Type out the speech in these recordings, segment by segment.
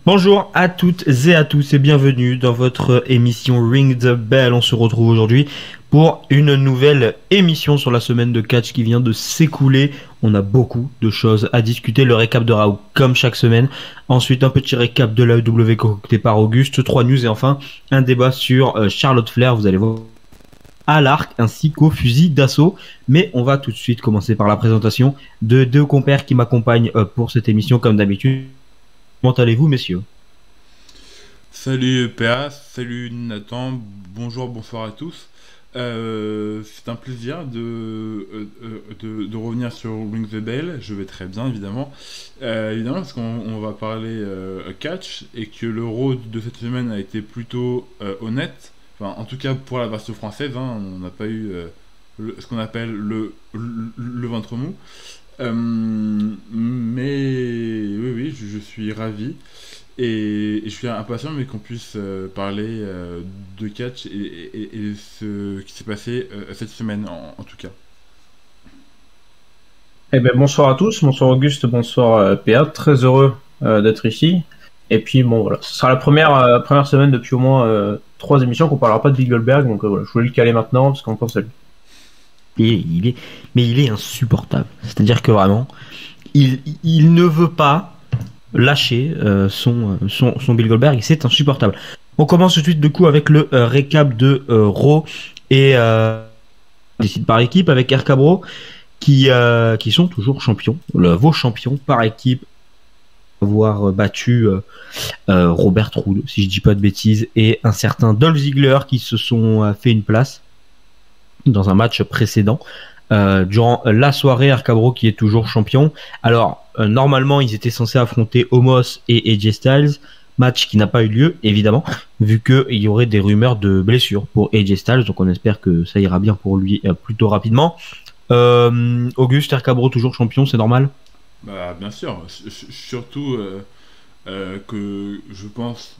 Bonjour à toutes et à tous et bienvenue dans votre émission Ring the Bell. On se retrouve aujourd'hui pour une nouvelle émission sur la semaine de catch qui vient de s'écouler. On a beaucoup de choses à discuter. Le récap de Raw comme chaque semaine. Ensuite un petit récap de l'AEW concocté par Auguste. 3 news et enfin un débat sur Charlotte Flair. Vous allez voir à l'arc ainsi qu'au fusil d'assaut. Mais on va tout de suite commencer par la présentation de deux compères qui m'accompagnent pour cette émission comme d'habitude. Comment allez-vous, messieurs? Salut PA, salut Nathan, bonjour, bonsoir à tous. C'est un plaisir de revenir sur Ring the Bell. Je vais très bien, évidemment. Évidemment, parce qu'on va parler catch et que le Raw de cette semaine a été plutôt honnête. Enfin, en tout cas, pour la version française, hein, on n'a pas eu ce qu'on appelle le ventre mou. Mais oui, je suis ravi et je suis impatient mais qu'on puisse parler de catch et ce qui s'est passé cette semaine en tout cas. Eh ben, bonsoir à tous, bonsoir Auguste, bonsoir PA, très heureux d'être ici. Et puis bon voilà, ce sera la première semaine depuis au moins 3 émissions qu'on parlera pas de Big Goldberg, donc voilà, je voulais le caler maintenant parce qu'on pense à lui. Mais il est insupportable. C'est-à-dire que vraiment, il ne veut pas lâcher son Bill Goldberg et c'est insupportable. On commence tout de suite du coup avec le récap de Raw et décide par équipe avec RK-Bro qui sont toujours champions, vos champions par équipe, avoir battu Robert Roode, si je dis pas de bêtises, et un certain Dolph Ziggler qui se sont fait une place dans un match précédent. Durant la soirée, RK-Bro qui est toujours champion. Alors, normalement, ils étaient censés affronter Omos et AJ Styles. Match qui n'a pas eu lieu, évidemment, vu qu'il y aurait des rumeurs de blessures pour AJ Styles. Donc, on espère que ça ira bien pour lui plutôt rapidement. Auguste, RK-Bro toujours champion, c'est normal? Bah, bien sûr, surtout que je pense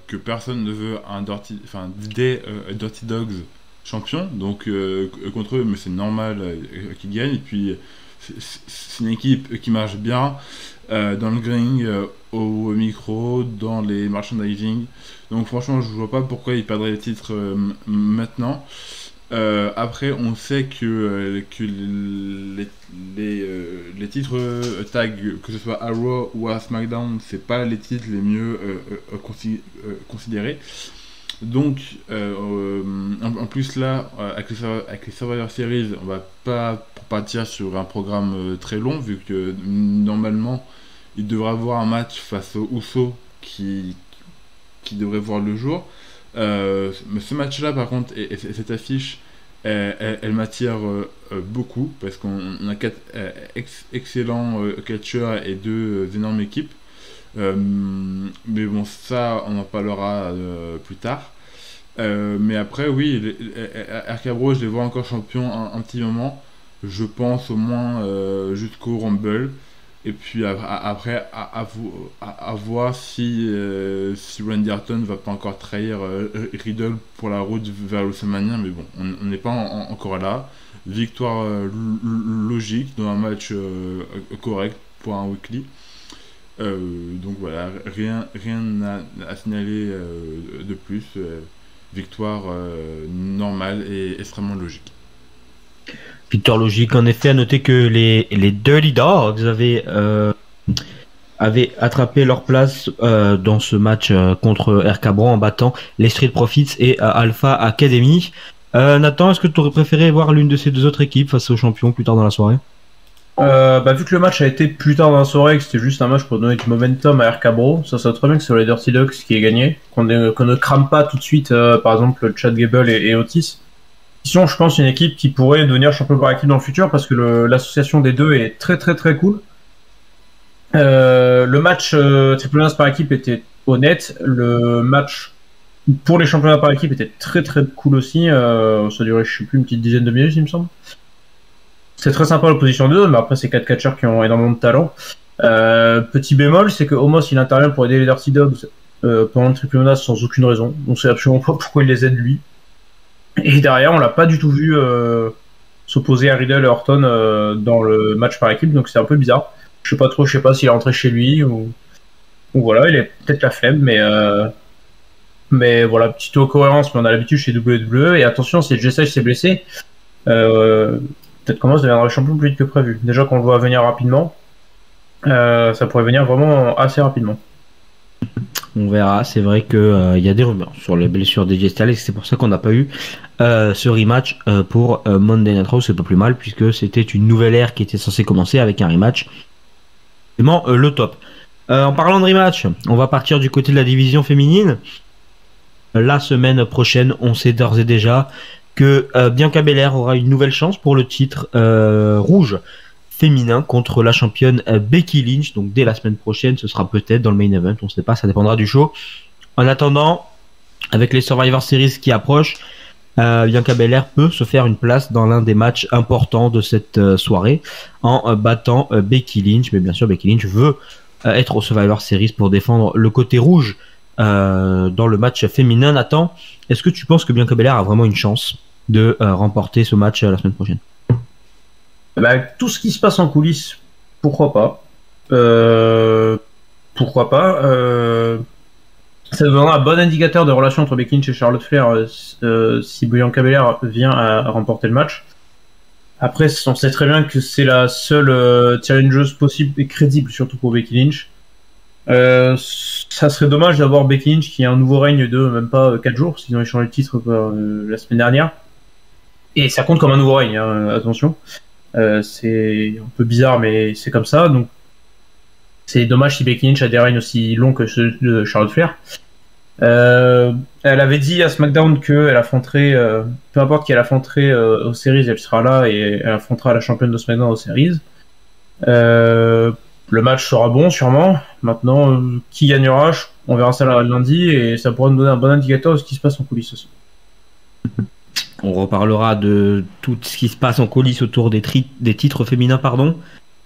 que personne ne veut des Dirty Dogs champion, donc contre eux, mais c'est normal qu'ils gagnent. Et puis c'est une équipe qui marche bien dans le ring, au micro, dans les merchandising. Donc franchement, je vois pas pourquoi ils perdraient les titres maintenant. Après, on sait que les titres tag, que ce soit à Raw ou à SmackDown, c'est pas les titres les mieux considérés. Donc, en plus là, avec les Survivor Series, on va pas partir sur un programme très long, vu que normalement, il devrait avoir un match face aux Usos qui devrait voir le jour. Mais ce match-là, par contre, et cette affiche, elle m'attire beaucoup, parce qu'on a 4 excellents catcheurs et 2 énormes équipes. Mais bon, ça on en parlera plus tard. Mais après, oui, RK-Bro, je les vois encore champions un petit moment. Je pense au moins jusqu'au Rumble. Et puis après, à voir si Randy Orton va pas encore trahir Riddle pour la route vers WrestleMania. Mais bon, on n'est pas encore là. Victoire logique dans un match correct pour un weekly. Donc voilà, rien à signaler de plus. Victoire normale et extrêmement logique. Victoire logique, en effet, à noter que les Dirty Dogs avaient attrapé leur place dans ce match contre RK-Bro en battant les Street Profits et Alpha Academy. Nathan, est-ce que tu aurais préféré voir l'une de ces deux autres équipes face aux champions plus tard dans la soirée? Vu que le match a été plus tard dans la soirée, que c'était juste un match pour donner du momentum à RK-Bro, ça serait très bien que ce soit les Dirty Dogs qui aient gagné, qu'on ne crame pas tout de suite par exemple Chad Gable et Otis. Sinon, je pense une équipe qui pourrait devenir champion par équipe dans le futur, parce que l'association des deux est très très très cool. Le match Triple Menace par équipe était honnête, le match pour les championnats par équipe était très très cool aussi, ça durait je sais plus une petite dizaine de minutes il me semble. C'est très sympa l'opposition des deux, mais après c'est 4 catcheurs qui ont énormément de talent. Petit bémol, c'est que Omos il intervient pour aider les Dirty Dogs pendant le Triple Menace sans aucune raison. On sait absolument pas pourquoi il les aide lui. Et derrière, on l'a pas du tout vu s'opposer à Riddle et Orton dans le match par équipe, donc c'est un peu bizarre. Je sais pas s'il est rentré chez lui ou Donc voilà, il est peut-être la flemme, mais voilà, petite cohérence, mais on a l'habitude chez WWE. Et attention, si Jesse s'est blessé, peut-être commence à devenir champion plus vite que prévu. Déjà qu'on le voit venir rapidement, ça pourrait venir vraiment assez rapidement. On verra. C'est vrai que il y a des rumeurs sur les blessures d'AJ Styles. C'est pour ça qu'on n'a pas eu ce rematch pour Monday Night Raw. C'est pas plus mal puisque c'était une nouvelle ère qui était censée commencer avec un rematch. Vraiment le top. En parlant de rematch, on va partir du côté de la division féminine. La semaine prochaine, on sait d'ores et déjà que Bianca Belair aura une nouvelle chance pour le titre rouge féminin contre la championne Becky Lynch. Donc dès la semaine prochaine, ce sera peut-être dans le main event, on ne sait pas, ça dépendra du show. En attendant, avec les Survivor Series qui approchent, Bianca Belair peut se faire une place dans l'un des matchs importants de cette soirée en battant Becky Lynch. Mais bien sûr, Becky Lynch veut être au Survivor Series pour défendre le côté rouge dans le match féminin. Nathan, est-ce que tu penses que Bianca Belair a vraiment une chance de remporter ce match la semaine prochaine? Avec tout ce qui se passe en coulisses, pourquoi pas. Pourquoi pas. Ça donnera un bon indicateur de relation entre Becky Lynch et Charlotte Flair si Bianca Belair vient à remporter le match. Après, on sait très bien que c'est la seule challengeuse possible et crédible, surtout pour Becky Lynch. Ça serait dommage d'avoir Becky Lynch qui a un nouveau règne de même pas 4 jours, s'ils ont échangé le titre la semaine dernière. Et ça compte comme un nouveau règne, hein, attention. C'est un peu bizarre, mais c'est comme ça. Donc, c'est dommage si Becky Lynch a des règnes aussi longs que ceux de Charlotte Flair. Elle avait dit à SmackDown qu'elle affronterait, peu importe qui elle affronterait aux séries, elle sera là et elle affrontera la championne de SmackDown aux séries. Le match sera bon, sûrement. Maintenant, qui gagnera, on verra ça lundi et ça pourra nous donner un bon indicateur de ce qui se passe en coulisses aussi. On reparlera de tout ce qui se passe en coulisses autour des titres féminins, pardon.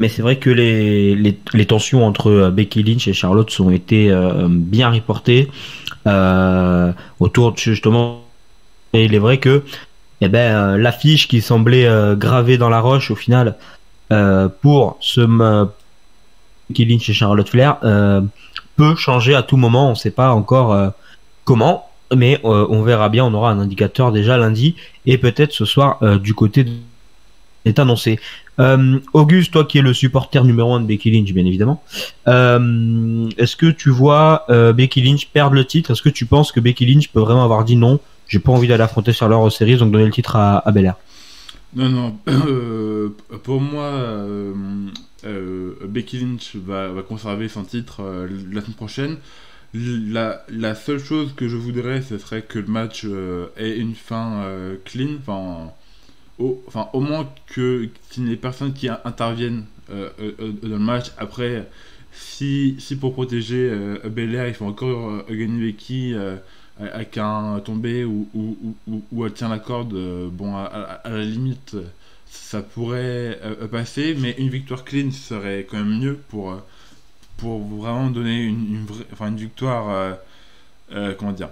Mais c'est vrai que les tensions entre Becky Lynch et Charlotte ont été bien reportées autour de, justement. Et il est vrai que l'affiche qui semblait gravée dans la roche au final pour ce Becky Lynch et Charlotte Flair peut changer à tout moment. On ne sait pas encore comment. Mais on verra bien, on aura un indicateur déjà lundi et peut-être ce soir du côté est annoncé. Auguste, toi qui es le supporter numéro 1 de Becky Lynch, bien évidemment, est-ce que tu vois Becky Lynch perdre le titre? Est-ce que tu penses que Becky Lynch peut vraiment avoir dit non, j'ai pas envie d'aller affronter sur leur série, donc donner le titre à Belair? Non, pour moi, Becky Lynch va conserver son titre la semaine prochaine. La seule chose que je voudrais, ce serait que le match ait une fin clean, au moins qu'il n'y ait personne qui intervienne dans le match. Après, si pour protéger Belair, il faut encore gagner Becky avec un tombé ou elle tient la corde, bon, à la limite, ça pourrait passer, mais une victoire clean serait quand même mieux pour vraiment donner une victoire comment dire,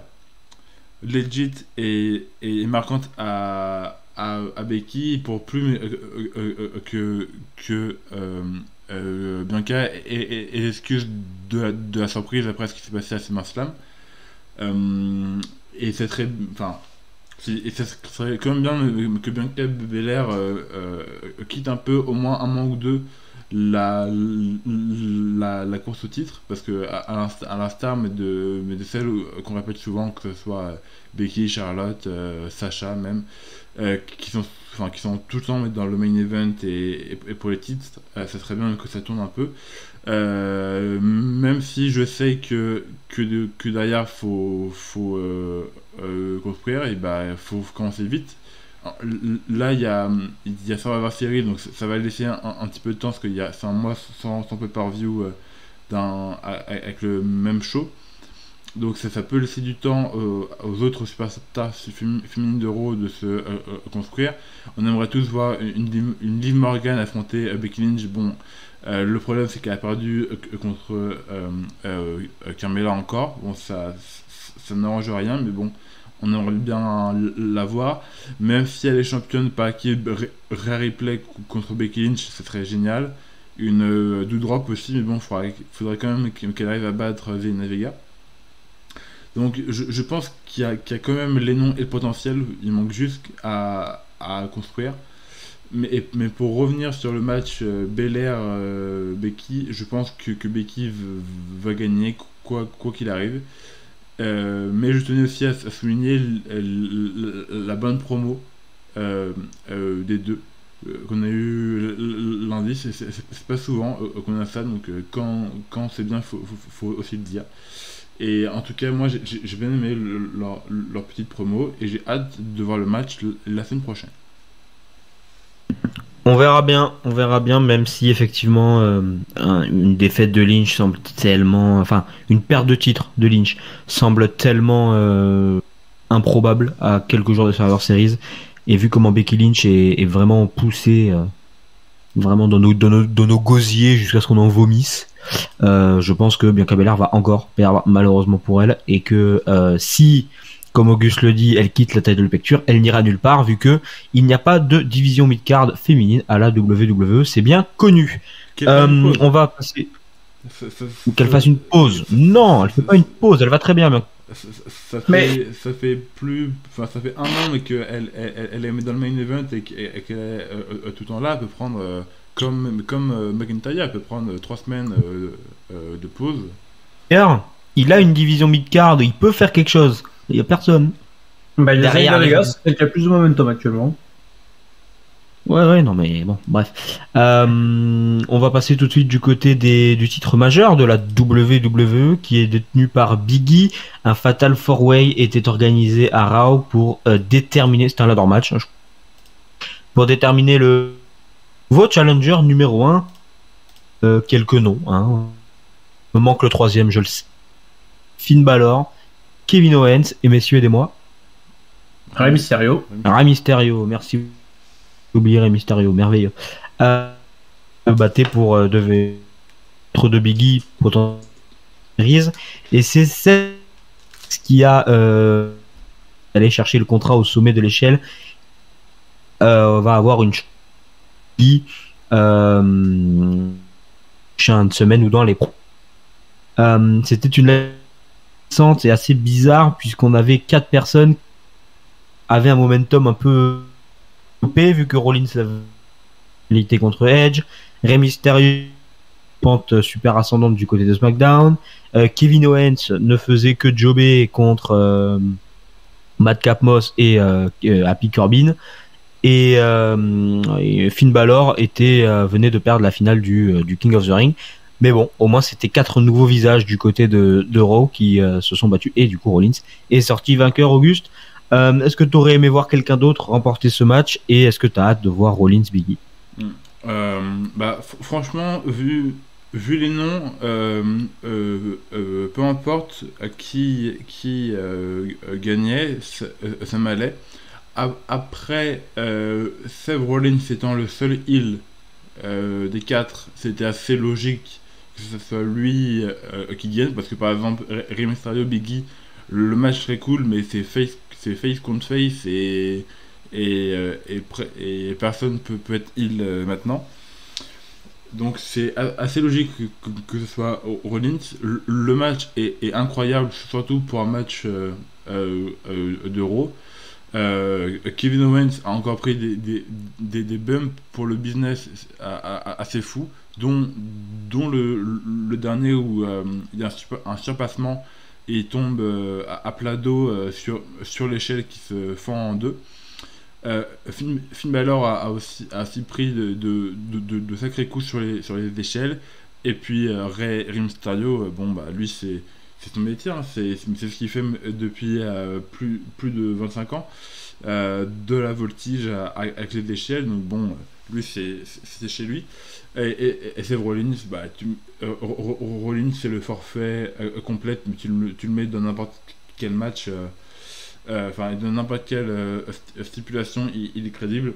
legit et marquante à Becky pour plus que Bianca et l'excuse de la surprise après ce qui s'est passé à SummerSlam. Et ça serait quand même bien que Bianca Belair quitte un peu, au moins un mois ou deux, la course au titre, parce que à l'instar mais de celles qu'on répète souvent, que ce soit Becky, Charlotte, Sasha même, qui sont tout le temps dans le main event et pour les titres, ça serait bien que ça tourne un peu, même si je sais que derrière faut construire, et faut commencer vite. Là, il y a Survivor Series, donc ça va laisser un petit peu de temps, parce qu'il y a un mois sans pay-per-view avec le même show. Donc ça peut laisser du temps aux autres superstars féminines de Raw de se construire. On aimerait tous voir une Liv Morgan affronter Becky Lynch. Bon, le problème c'est qu'elle a perdu contre Carmella encore. Bon, ça n'arrange rien, mais bon, on aimerait bien la voir. Même si elle est championne par équipe, Rhea Ripley contre Becky Lynch, ça serait génial. une Doudrop aussi, mais bon, faudrait quand même qu'elle arrive à battre Zelina Vega. Donc je pense qu'il y a quand même les noms et le potentiel, il manque juste à construire. Mais pour revenir sur le match Belair-Becky, je pense que Becky va gagner quoi qu'il arrive. Mais je tenais aussi à souligner la bonne promo des deux qu'on a eu lundi. C'est pas souvent qu'on a ça, donc quand c'est bien, faut aussi le dire. Et en tout cas, moi j'ai bien aimé leur petite promo et j'ai hâte de voir le match la semaine prochaine. On verra bien, même si effectivement une défaite de Lynch semble tellement, enfin une perte de titre de Lynch semble tellement improbable à quelques jours de Survivor Series. Et vu comment Becky Lynch est vraiment poussée vraiment dans nos gosiers jusqu'à ce qu'on en vomisse, je pense que Bianca Belair va encore perdre malheureusement pour elle, et que si, comme Auguste le dit, elle quitte la title picture, elle n'ira nulle part, vu que il n'y a pas de division mid-card féminine à la WWE, c'est bien connu. On va passer. Qu'elle fasse une pause. Non, elle fait pas une pause, elle va très bien. Ça fait un an mais qu'elle elle est dans le main event et qu'elle est tout le temps là. Elle peut prendre comme McIntyre, elle peut prendre 3 semaines de pause. D'ailleurs, il a une division mid-card, il peut faire quelque chose. Il y a personne. Bah, il y a Derrière Vegas, qui a plus de momentum actuellement. Ouais, non, mais bon, bref. On va passer tout de suite du côté du titre majeur de la WWE, qui est détenu par Big E. Un Fatal 4-Way était organisé à Raw pour déterminer, c'était un ladder match, hein, pour déterminer le nouveau challenger numéro 1. Quelques noms, hein. Me manque le 3e, je le sais. Finn Balor, Kevin Owens et messieurs, aidez-moi. Rey Mysterio. Rey Mysterio, merci. Oublier Rey Mysterio, merveilleux. Battait pour devenir de Biggie potentiel. Et c'est ce qui a allé chercher le contrat au sommet de l'échelle. Va avoir une qui prochaine semaine ou dans les pros. C'était une récente et assez bizarre, puisqu'on avait 4 personnes qui avaient un momentum un peu coupé, vu que Rollins avait lutté contre Edge, Rey Mysterio pente super ascendante du côté de SmackDown, Kevin Owens ne faisait que jobber contre Madcap Moss et Happy Corbin, et Finn Balor venait de perdre la finale du King of the Ring. Mais bon, au moins c'était 4 nouveaux visages du côté de Raw qui se sont battus, et du coup Rollins est sorti vainqueur. Auguste, est-ce que tu aurais aimé voir quelqu'un d'autre remporter ce match, et est-ce que tu as hâte de voir Rollins Biggie? Franchement, vu les noms, peu importe qui gagnait, ça m'allait. Après, Seth Rollins étant le seul heel des 4, c'était assez logique que ce soit lui qui gagne, parce que par exemple Rey Mysterio, Biggie, le match serait cool, mais c'est face contre face, et personne peut être heel maintenant. Donc c'est assez logique que ce soit Rollins. Le match est incroyable, surtout pour un match d'Euro. Kevin Owens a encore pris des bumps pour le business assez fou, dont le dernier où il y a un surpassement et il tombe à plat dos sur l'échelle qui se fend en deux. Finn Balor a aussi pris de sacrés coups sur les échelles. Et puis Rey Mysterio, lui c'est son métier, hein, c'est ce qu'il fait depuis plus de 25 ans, de la voltige avec les échelles. Donc lui c'est chez lui. Et c'est Rollins, Rollins c'est le forfait complète, mais tu le mets dans n'importe quel match, dans n'importe quelle stipulation, il est crédible.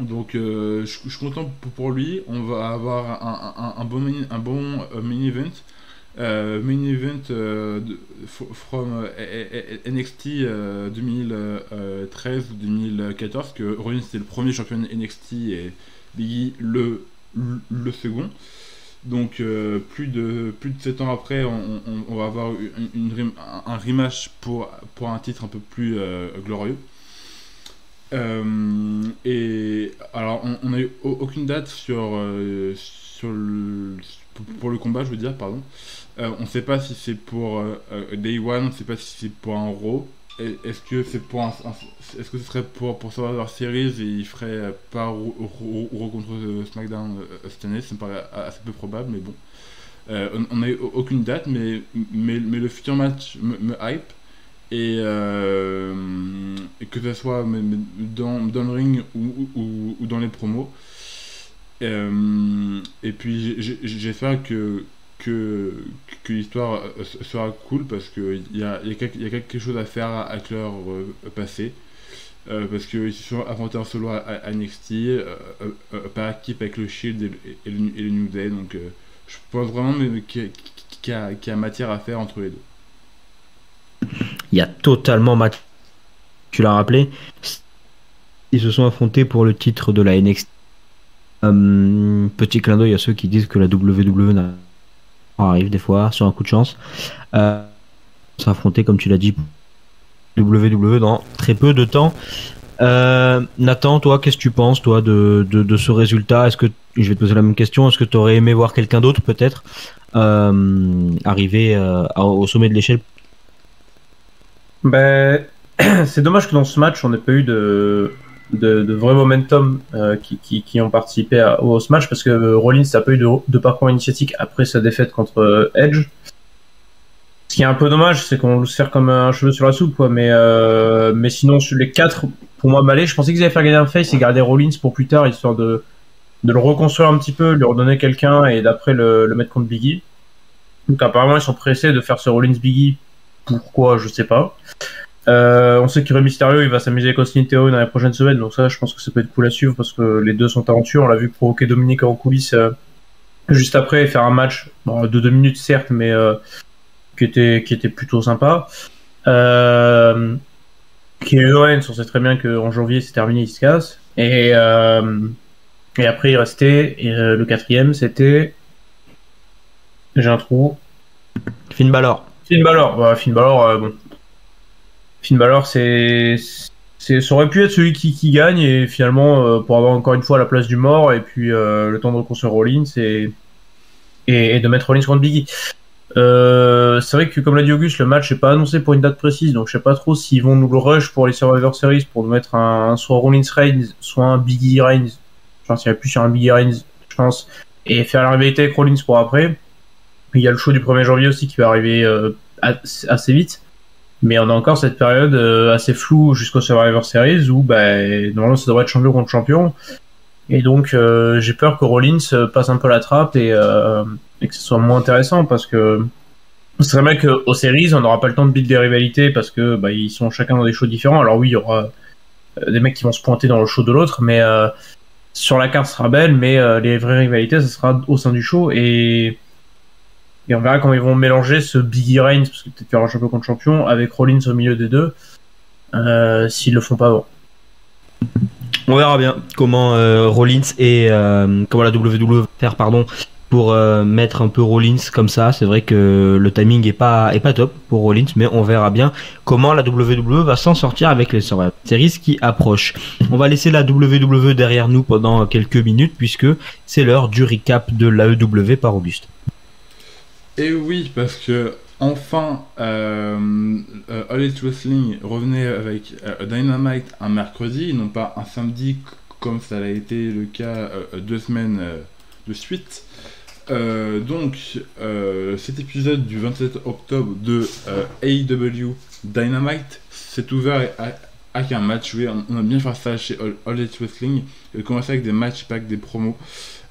Donc je suis content pour lui. On va avoir un bon main event. Main event from NXT 2013 ou 2014, que Rollins c'était le premier champion NXT et Biggie le le second. Donc plus de 7 ans après, on va avoir un rematch pour un titre un peu plus glorieux. Et alors on n'a eu aucune date pour le combat, je veux dire, pardon. On ne sait pas si c'est pour Day One, on ne sait pas si c'est pour un Raw. Est-ce que c'est est-ce que ce serait pour Survivor Series et il ferait pas Raw contre SmackDown cette année? Ça me paraît assez peu probable, mais bon. On n'a eu aucune date, mais le futur match me hype. Et que ce soit dans le ring ou dans les promos. Et puis j'espère que l'histoire sera cool parce qu'il y a quelque chose à faire avec leur passé. Parce qu'ils se sont affrontés en solo à NXT, par équipe avec le Shield et le New Day. Donc je pense vraiment qu'il y a matière à faire entre les deux. Il y a totalement tu l'as rappelé, ils se sont affrontés pour le titre de la NXT. Petit clin d'œil à ceux qui disent que la WWE arrive des fois sur un coup de chance. S'affronter, comme tu l'as dit, WWE dans très peu de temps. Nathan, toi, qu'est-ce que tu penses, toi, de ce résultat? Est-ce que, je vais te poser la même question, est-ce que tu aurais aimé voir quelqu'un d'autre, peut-être, arriver au sommet de l'échelle? Ben, c'est dommage que dans ce match, on n'ait pas eu de vrai momentum qui ont participé au match, parce que Rollins n'a pas eu de parcours initiatique après sa défaite contre Edge. Ce qui est un peu dommage, c'est qu'on le sert comme un cheveu sur la soupe, quoi. Mais sinon, sur les 4, pour moi, m'aller. Je pensais qu'ils allaient faire gagner un face et garder Rollins pour plus tard, histoire de le reconstruire un petit peu, lui redonner quelqu'un et d'après le mettre contre Biggie. Donc apparemment, ils sont pressés de faire ce Rollins-Biggie. Pourquoi, je sais pas. On sait que Rey Mysterio il va s'amuser avec Austin Theory dans les prochaines semaines, donc ça je pense que ça peut être cool à suivre parce que les deux sont talentueux. On l'a vu provoquer Dominique en coulisses juste après et faire un match de 2 minutes certes, mais qui était plutôt sympa. Kevin Owens, on sait très bien qu'en janvier c'est terminé, il se casse. Et après il restait, et le 4e c'était... J'ai un trou. Finn Balor. Finn Balor, bon. Finn Balor, ça aurait pu être celui qui gagne et finalement pour avoir encore une fois la place du mort et puis le temps de reconstruire Rollins et de mettre Rollins contre Biggie. C'est vrai que comme l'a dit Auguste, le match n'est pas annoncé pour une date précise, donc je sais pas trop s'ils vont nous le rush pour les Survivor Series pour nous mettre soit Rollins Reigns, soit un Biggie Reigns. Je pense qu'il y a plus sur un Biggie Reigns, je pense, et faire la rivalité avec Rollins pour après. Il y a le show du 1er janvier aussi qui va arriver assez vite. Mais on a encore cette période assez floue jusqu'au Survivor Series où normalement ça devrait être champion contre champion. Et donc j'ai peur que Rollins passe un peu la trappe et que ce soit moins intéressant parce que c'est vrai qu'aux séries on n'aura pas le temps de build des rivalités parce que ils sont chacun dans des shows différents. Alors oui, il y aura des mecs qui vont se pointer dans le show de l'autre, mais sur la carte sera belle, mais les vraies rivalités ça sera au sein du show et on verra comment ils vont mélanger ce Biggie Reigns, parce que peut-être qu'il y aura un champion contre champion, avec Rollins au milieu des deux, s'ils le font pas avant. On verra bien comment Rollins et comment la WWE va faire pour mettre un peu Rollins comme ça. C'est vrai que le timing est pas top pour Rollins, mais on verra bien comment la WWE va s'en sortir avec les séries qui approchent. On va laisser la WWE derrière nous pendant quelques minutes puisque c'est l'heure du recap de l'AEW par Auguste. Et oui, parce que enfin, All Elite Wrestling revenait avec Dynamite un mercredi, non pas un samedi comme ça a été le cas 2 semaines de suite. Donc, cet épisode du 27 octobre de AEW Dynamite s'est ouvert avec un match. Oui, on a bien fait ça chez All Elite Wrestling. Il a commencé avec des matchs, pas avec des promos.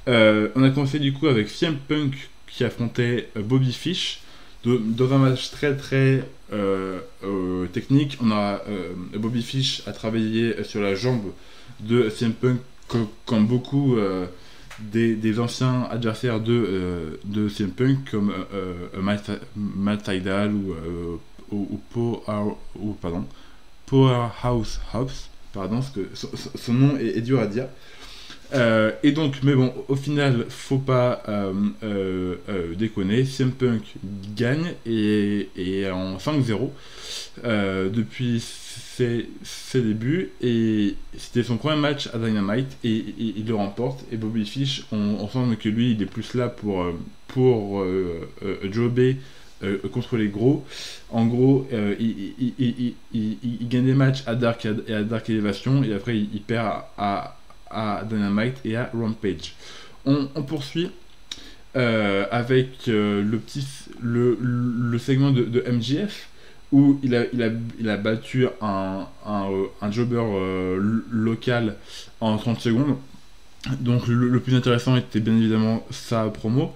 On a commencé du coup avec CM Punk qui affrontait Bobby Fish dans un match très très technique. Bobby Fish a travaillé sur la jambe de CM Punk comme beaucoup des anciens adversaires de CM Punk comme Matt Sydal ou Powerhouse Hobbs, pardon, parce que son nom est dur à dire. Et donc, mais bon, au final, faut pas déconner. CM Punk gagne et en 5-0 depuis ses débuts. Et c'était son premier match à Dynamite et il le remporte. Et Bobby Fish, on sent que lui, il est plus là pour jobber contre les gros. En gros, il gagne des matchs à Dark et à Dark Elevation et après il perd à Dynamite et à Rampage. On poursuit avec le segment de MJF où il a battu un jobber local en 30 secondes. Donc le plus intéressant était bien évidemment sa promo.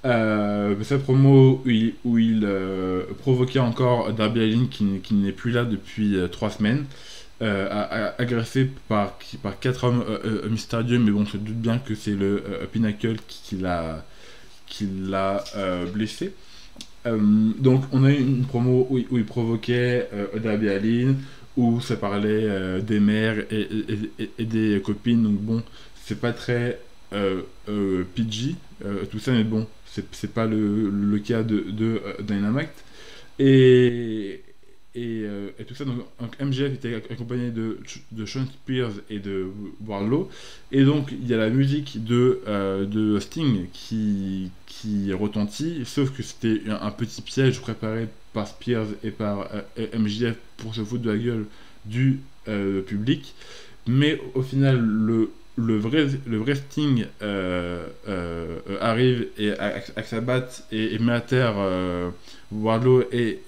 Sa promo où il provoquait encore Darby Allin qui n'est plus là depuis 3 semaines. Agressé par 4 hommes mystérieux, mais bon, on se doute bien que c'est le Pinnacle qui l'a blessé. Donc on a eu une promo où il provoquait Darby Allin, où ça parlait des mères et des copines, donc bon, c'est pas très PG tout ça, mais bon, c'est pas le cas de Dynamite. Et tout ça, donc MJF était accompagné de Sean Spears et de Wardlow, et donc il y a la musique de Sting qui retentit, sauf que c'était un petit piège préparé par Spears et par MJF pour se foutre de la gueule du public, mais au final le vrai Sting arrive et avec sa batte et met à terre Wardlow et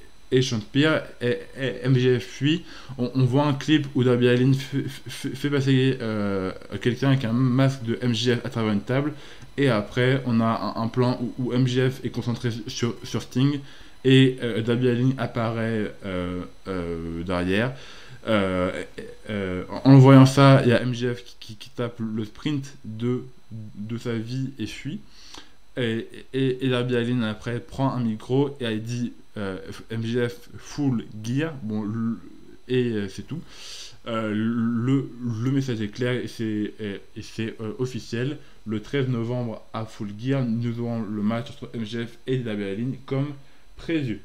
Sean Spears, et MJF fuit. On voit un clip où Darby Allin fait passer quelqu'un avec un masque de MJF à travers une table, et après on a un plan où MJF est concentré sur Sting et Darby Allin apparaît derrière. En voyant ça, il y a MJF qui tape le sprint de sa vie et fuit. Et Darby Allin après prend un micro et elle dit MJF full gear, bon, et c'est tout. Le message est clair et c'est officiel. Le 13 novembre à Full Gear, nous aurons le match entre MJF et Darby Allin comme prévu.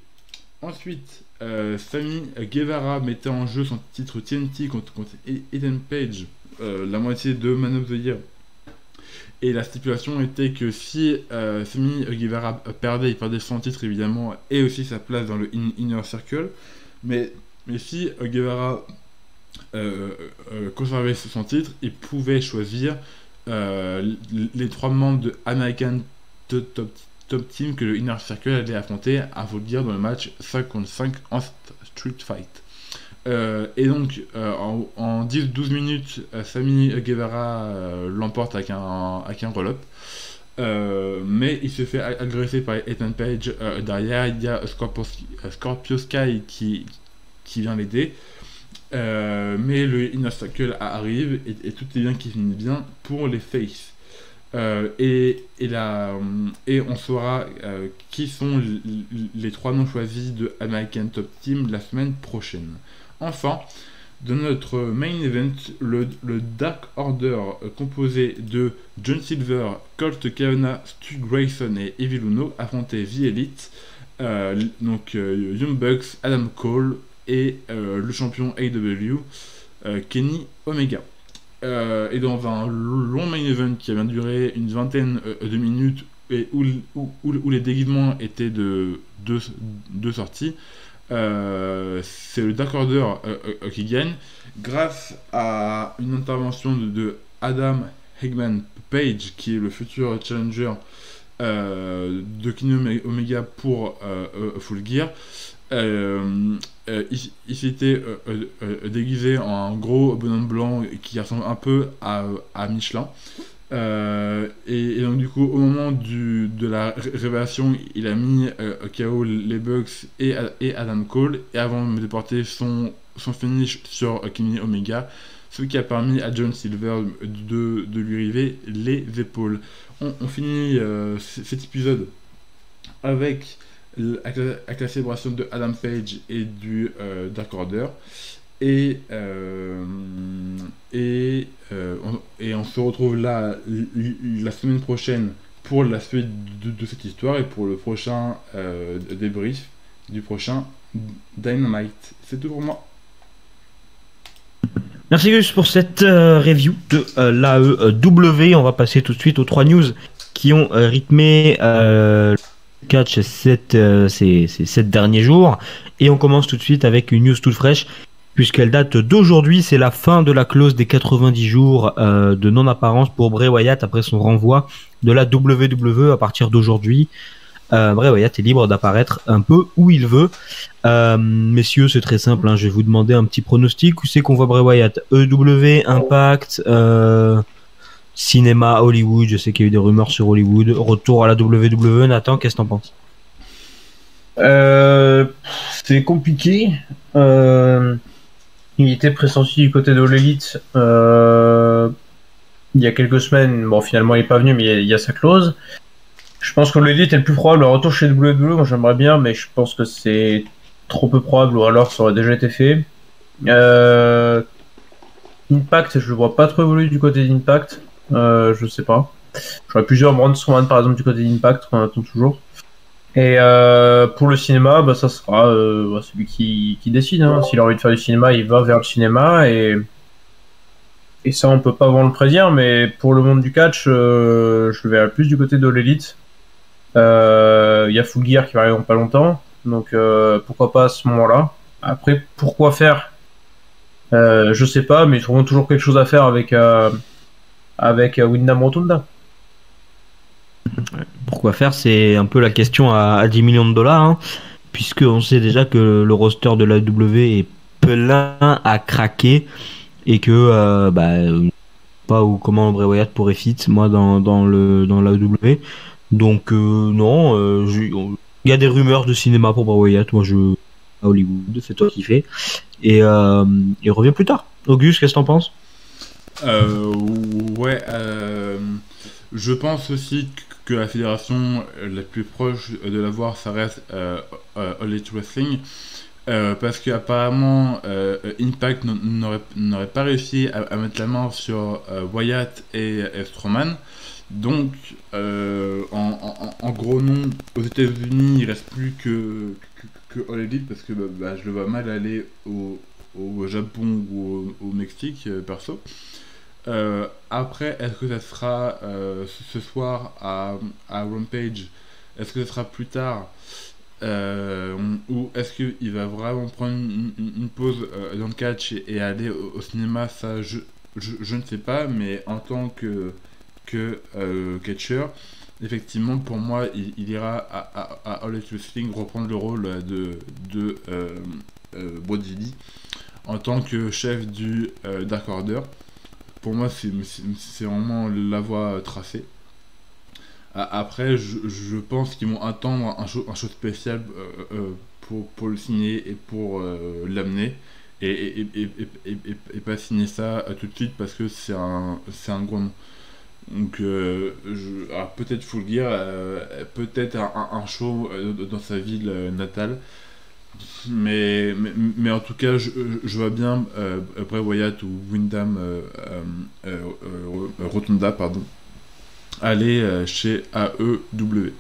Ensuite, Sammy Guevara mettait en jeu son titre TNT contre Ethan Page, la moitié de Man of the Year. Et la stipulation était que si Sammy Guevara perdait, il perdait son titre évidemment, et aussi sa place dans le Inner Circle. Mais si Guevara conservait son titre, il pouvait choisir les 3 membres de American Top Team que le Inner Circle allait affronter à Full Gear dans le match 5 contre 5 en Street Fight. Et donc en 10-12 minutes, Sammy Guevara l'emporte avec un roll-up, mais il se fait agresser par Ethan Page derrière. Il y a Scorpio Sky qui vient l'aider, mais le Inner Circle arrive et tout est bien qui finit bien pour les faces. Et on saura qui sont les 3 noms choisis de American Top Team la semaine prochaine. Enfin, de notre main event, le Dark Order composé de John Silver, Colt Cabana, Stu Grayson et Evil Uno affrontait The Elite, donc Young Bucks, Adam Cole et le champion AEW, Kenny Omega. Et dans un long main event qui avait duré une vingtaine de minutes et où les déguisements étaient de sorties, c'est le Dark Order qui gagne grâce à une intervention de Adam Hangman Page, qui est le futur challenger de Kenny Omega pour Full Gear. Il s'était déguisé en un gros bonhomme blanc qui ressemble un peu à Michelin. Et donc du coup au moment de la révélation, il a mis KO les Bucks et Adam Cole, et avant de porter son finish sur Kenny Omega, ce qui a permis à John Silver de lui river les épaules. On finit cet épisode avec la célébration de Adam Page et du Dark Order. Et on se retrouve là la semaine prochaine pour la suite de cette histoire et pour le prochain débrief du prochain Dynamite. C'est tout pour moi. Merci Gus pour cette review de l'AEW. On va passer tout de suite aux 3 news qui ont rythmé le catch ces 7 derniers jours. Et on commence tout de suite avec une news toute fraîche, puisqu'elle date d'aujourd'hui. C'est la fin de la clause des 90 jours de non-apparence pour Bray Wyatt après son renvoi de la WWE à partir d'aujourd'hui. Bray Wyatt est libre d'apparaître un peu où il veut. Messieurs, c'est très simple, hein, je vais vous demander un petit pronostic. Où c'est qu'on voit Bray Wyatt? EW, Impact, cinéma, Hollywood. Je sais qu'il y a eu des rumeurs sur Hollywood. Retour à la WWE. Nathan, qu'est-ce que t'en penses? C'est compliqué. Il était pressenti du côté de l'élite il y a quelques semaines. Bon, finalement, il est pas venu, mais il y a sa clause. Je pense que l'élite est le plus probable. Le retour chez WWE, moi j'aimerais bien, mais je pense que c'est trop peu probable, ou alors ça aurait déjà été fait. Impact, je le vois pas trop évoluer du côté d'Impact. Je sais pas. J'aurais plusieurs Braun Strowman par exemple du côté d'Impact, qu'on attend toujours. Et pour le cinéma, bah, ça sera celui qui décide. Hein. S'il a envie de faire du cinéma, il va vers le cinéma. Et ça, on peut pas vraiment le prédire. Mais pour le monde du catch, je le verrai plus du côté de l'élite. Il y a Full Gear qui va arriver dans pas longtemps. Donc pourquoi pas à ce moment-là. Après, pourquoi faire je sais pas, mais ils trouveront toujours quelque chose à faire avec Wyndham Rotunda. Pourquoi faire, c'est un peu la question à 10 millions de dollars, hein, puisque on sait déjà que le roster de la W est plein à craquer et que pas ou comment Bray Wyatt pourrait fit moi dans la W. Donc non, il y a des rumeurs de cinéma pour Bray Wyatt. Moi à Hollywood, c'est toi qui fais, et il revient plus tard. Auguste, qu'est-ce que t'en penses? Je pense aussi que la fédération la plus proche de l'avoir, ça reste All Elite Wrestling, parce qu'apparemment Impact n'aurait pas réussi à mettre la main sur Wyatt et Strowman. Donc en gros nom, aux États-Unis il reste plus que All Elite, parce que je le vois mal aller au Japon ou au Mexique, perso. Après, est-ce que ça sera ce soir à Rampage? Est-ce que ça sera plus tard? Ou est-ce qu'il va vraiment prendre une pause dans le catch et aller au cinéma? Ça, je ne sais pas, mais en tant que catcher, effectivement, pour moi, il ira à All Elite Wrestling reprendre le rôle de Brody Lee en tant que chef du Dark Order. Pour moi, c'est vraiment la voie tracée. Après, je pense qu'ils vont attendre un show spécial pour le signer et pour l'amener. Et pas signer ça tout de suite, parce que c'est un gros nom. Donc, peut-être Full Gear, peut-être un show dans sa ville natale. Mais en tout cas, je vois bien Bray Wyatt ou Wyndham Rotunda aller chez AEW.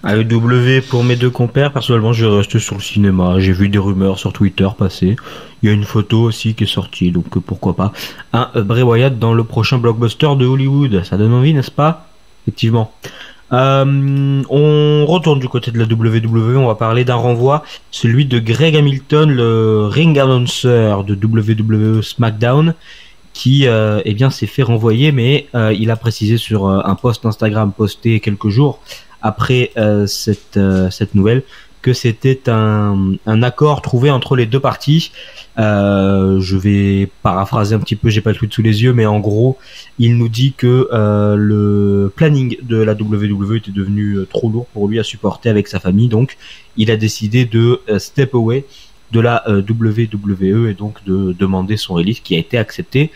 AEW pour mes deux compères, personnellement je reste sur le cinéma. J'ai vu des rumeurs sur Twitter passer. Il y a une photo aussi qui est sortie, donc pourquoi pas un Bray Wyatt dans le prochain blockbuster de Hollywood. Ça donne envie, n'est-ce pas? Effectivement. On retourne du côté de la WWE. On va parler d'un renvoi, celui de Greg Hamilton, le ring announcer de WWE SmackDown, qui s'est fait renvoyer, mais il a précisé sur un post Instagram posté quelques jours après cette nouvelle que c'était un accord trouvé entre les deux parties. Je vais paraphraser un petit peu, j'ai pas le tweet sous les yeux, mais en gros, il nous dit que le planning de la WWE était devenu trop lourd pour lui à supporter avec sa famille, donc il a décidé de step away de la WWE et donc de demander son release, qui a été accepté.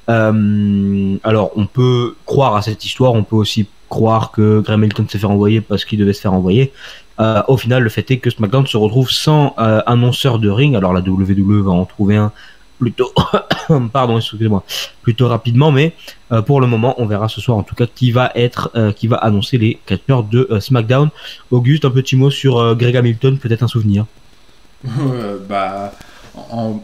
Alors, on peut croire à cette histoire, on peut aussi croire que Graham Hamilton s'est fait renvoyer parce qu'il devait se faire renvoyer. Au final, le fait est que SmackDown se retrouve sans annonceur de ring. Alors la WWE va en trouver un plutôt, pardon, excusez-moi, plutôt rapidement, mais pour le moment, on verra ce soir en tout cas qui va annoncer les catcheurs de SmackDown. Auguste, un petit mot sur Greg Hamilton, peut-être un souvenir. Bah, en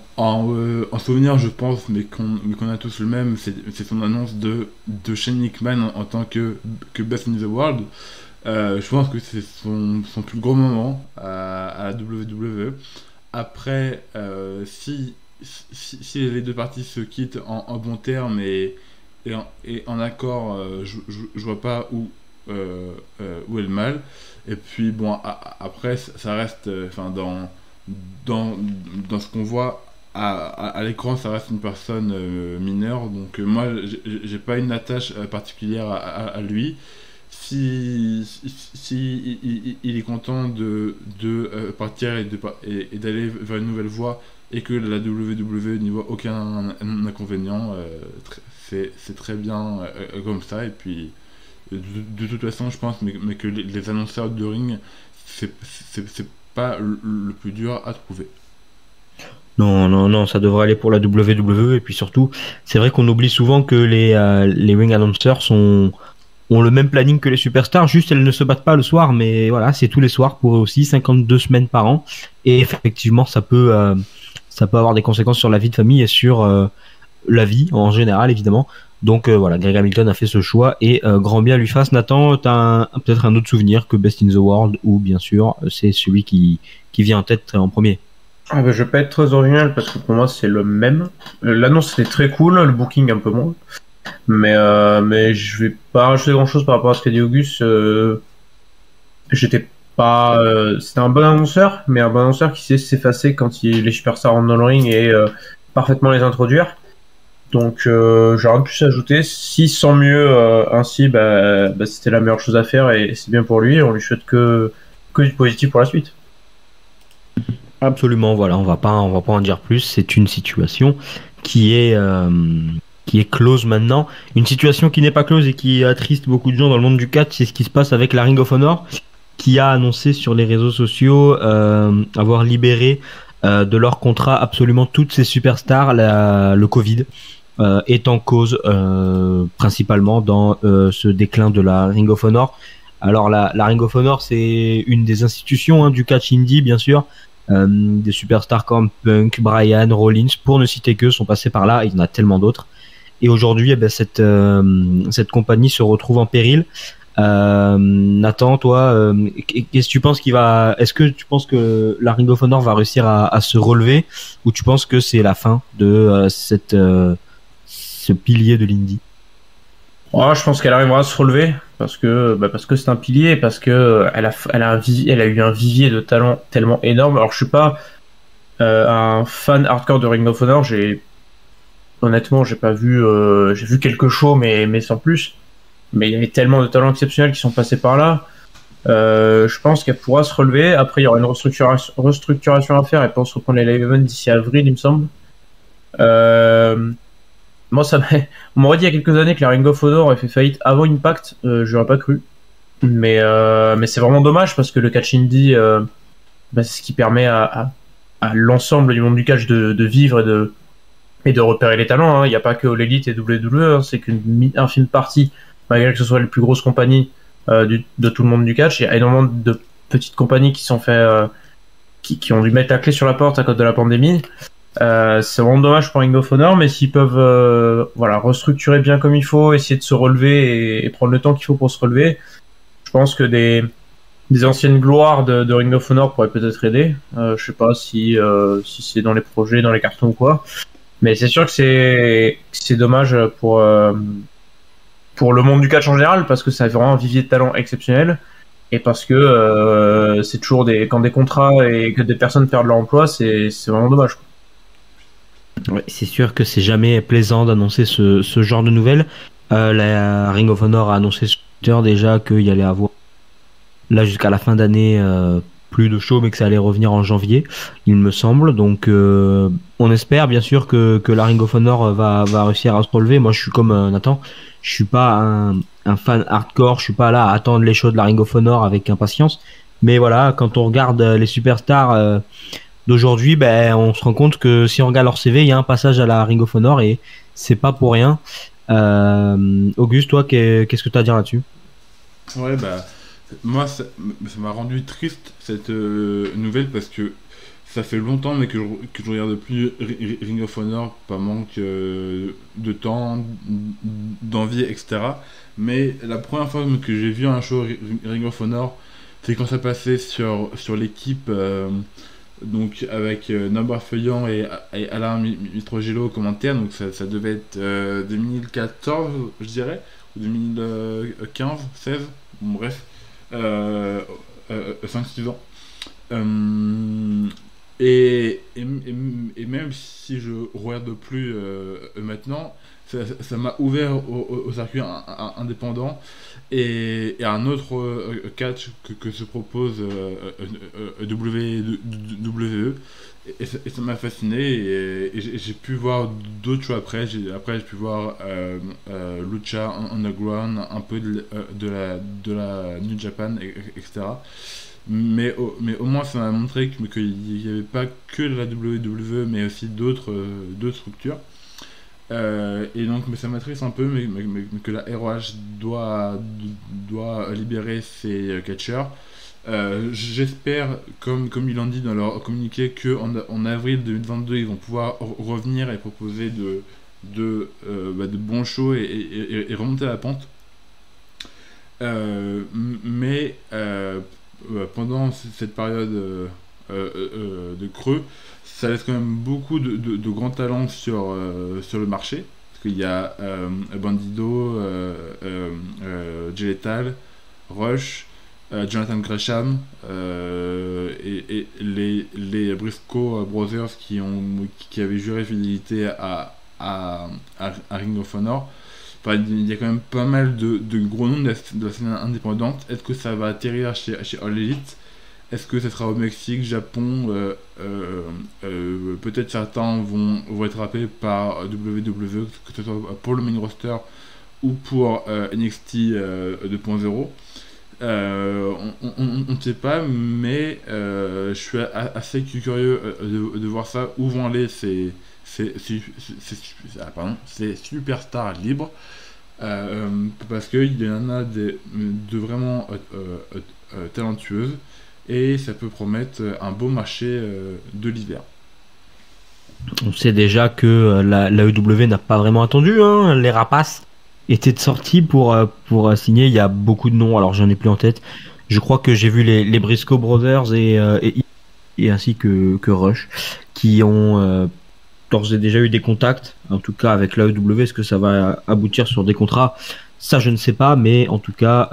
souvenir, je pense, mais qu'on a tous le même, c'est son annonce de Shane McMahon en tant que Best in the World. Je pense que c'est son plus gros moment à la WWE. Après, si les deux parties se quittent en bons termes et en accord, je vois pas où est le mal. Et puis bon, après ça reste, dans ce qu'on voit à l'écran, ça reste une personne mineure. Donc moi, j'ai pas une attache particulière à lui. Si il est content de partir et d'aller vers une nouvelle voie et que la WWE n'y voit aucun inconvénient, c'est très bien comme ça. Et puis de toute façon, je pense mais que les annonceurs de ring, c'est pas le plus dur à trouver. Non, ça devrait aller pour la WWE. Et puis surtout, c'est vrai qu'on oublie souvent que les ring announcers ont le même planning que les superstars, juste elles ne se battent pas le soir, mais voilà, c'est tous les soirs pour eux aussi, 52 semaines par an, et effectivement ça peut avoir des conséquences sur la vie de famille et sur la vie en général évidemment. Donc voilà, Greg Hamilton a fait ce choix et grand bien lui fasse. Nathan, t'as peut-être un autre souvenir que Best in the World, ou bien sûr c'est celui qui vient en tête en premier? Je vais pas être très original parce que pour moi c'est le même. L'annonce était très cool, le booking un peu moins. Mais je vais pas rajouter grand chose par rapport à ce qu'a dit Auguste. J'étais pas. C'était un bon annonceur, mais un bon annonceur qui sait s'effacer quand les superstars rentrent dans le ring et parfaitement les introduire. Donc j'ai rien de plus à ajouter. Si sans mieux ainsi, c'était la meilleure chose à faire et c'est bien pour lui. On lui souhaite que du positif pour la suite. Absolument, voilà, on va pas en dire plus. C'est une situation qui est close maintenant. Une situation qui n'est pas close et qui attriste beaucoup de gens dans le monde du catch, c'est ce qui se passe avec la Ring of Honor, qui a annoncé sur les réseaux sociaux avoir libéré de leur contrat absolument toutes ces superstars. Le Covid est en cause principalement dans ce déclin de la Ring of Honor. Alors la Ring of Honor, c'est une des institutions du catch indie, bien sûr. Des superstars comme Punk, Bryan, Rollins, pour ne citer que, sont passés par là. Il y en a tellement d'autres. Et aujourd'hui, cette compagnie se retrouve en péril. Nathan, toi, qu'est-ce que tu penses est-ce que tu penses que la Ring of Honor va réussir à se relever, ou tu penses que c'est la fin de ce pilier de l'indie? Je pense qu'elle arrivera à se relever parce que c'est un pilier, parce que elle a eu un vivier de talent tellement énorme. Alors je suis pas un fan hardcore de Ring of Honor. Honnêtement, j'ai pas vu. J'ai vu quelques shows, mais sans plus. Mais il y avait tellement de talents exceptionnels qui sont passés par là. Je pense qu'elle pourra se relever. Après, il y aura une restructuration à faire. Elle pense reprendre les live events d'ici avril, il me semble. Moi, on m'aurait dit il y a quelques années que la Ring of Honor aurait fait faillite avant Impact. J'aurais pas cru. Mais c'est vraiment dommage parce que le catch indie, c'est ce qui permet à l'ensemble du monde du catch de vivre et de repérer les talents. Il n'y a pas que l'élite et WWE, c'est qu'une infime partie, malgré que ce soit les plus grosses compagnies de tout le monde du catch. Il y a énormément de petites compagnies qui sont qui ont dû mettre la clé sur la porte à cause de la pandémie. C'est vraiment dommage pour Ring of Honor, mais s'ils peuvent restructurer bien comme il faut, essayer de se relever et prendre le temps qu'il faut pour se relever, je pense que des anciennes gloires de Ring of Honor pourraient peut-être aider. Je sais pas si c'est dans les projets, dans les cartons ou quoi, mais c'est sûr que c'est dommage pour le monde du catch en général, parce que ça a vraiment un vivier de talent exceptionnel. Et parce que c'est toujours quand des contrats et que des personnes perdent leur emploi, c'est vraiment dommage. Ouais, c'est sûr que c'est jamais plaisant d'annoncer ce genre de nouvelles. La Ring of Honor a annoncé sur Twitter déjà qu'il y allait avoir, là jusqu'à la fin d'année, plus de shows, mais que ça allait revenir en janvier, il me semble. Donc on espère bien sûr que la Ring of Honor va réussir à se relever. Moi je suis comme Nathan, je suis pas un fan hardcore, je suis pas là à attendre les shows de la Ring of Honor avec impatience, Mais voilà, quand on regarde les superstars d'aujourd'hui, ben, on se rend compte que si on regarde leur CV, il y a un passage à la Ring of Honor et c'est pas pour rien. Auguste, toi, qu'est-ce que tu as à dire là-dessus? Ouais, bah, moi, ça m'a rendu triste cette nouvelle parce que ça fait longtemps mais que je regarde plus Ring of Honor, pas manque de temps, d'envie, etc. Mais la première fois que j'ai vu un show Ring of Honor, c'est quand ça passait sur l'équipe, donc avec Norbert Feuillant et Alain Mistrogelo au commentaire, donc ça devait être 2014, je dirais, ou 2015, 16, bon, bref, 5-6 ans. Euh, et même si je regarde plus maintenant, ça m'a ouvert au circuit indépendant et un autre catch que se propose WWE. Et ça m'a fasciné et j'ai pu voir d'autres shows après. Après, j'ai pu voir Lucha Underground, un peu de la New Japan, etc. Mais au moins, ça m'a montré qu'il n'y avait pas que la WWE, mais aussi d'autres structures. Et donc, mais ça m'attriste un peu, mais que la ROH doit libérer ses catcheurs. J'espère, comme ils l'ont dit dans leur communiqué, qu'en avril 2022, ils vont pouvoir revenir et proposer de bons shows et remonter la pente. Mais pendant cette période de creux, ça laisse quand même beaucoup de grands talents sur le marché. Parce qu'il y a Bandido, Jay Lethal, Rush, Jonathan Gresham et les Briscoe Brothers qui avaient juré fidélité à Ring of Honor. Enfin, il y a quand même pas mal de gros noms de la scène indépendante. Est-ce que ça va atterrir chez All Elite? Est-ce que ça sera au Mexique, Japon? Peut-être certains vont être rappelés par WWE, que ce soit pour le main roster ou pour NXT 2.0. On ne sait pas, mais je suis assez curieux de voir ça. Où vont aller ces superstars libres, parce qu'il y en a de vraiment talentueuses et ça peut promettre un beau marché de l'hiver. On sait déjà que la AEW n'a pas vraiment attendu, hein. Les rapaces étaient sortis pour signer. Il y a beaucoup de noms, alors j'en ai plus en tête. Je crois que j'ai vu les Briscoe Brothers et ainsi que Rush qui ont d'ores et déjà eu des contacts, en tout cas avec l'AEW. Est-ce que ça va aboutir sur des contrats? Ça, je ne sais pas, mais en tout cas,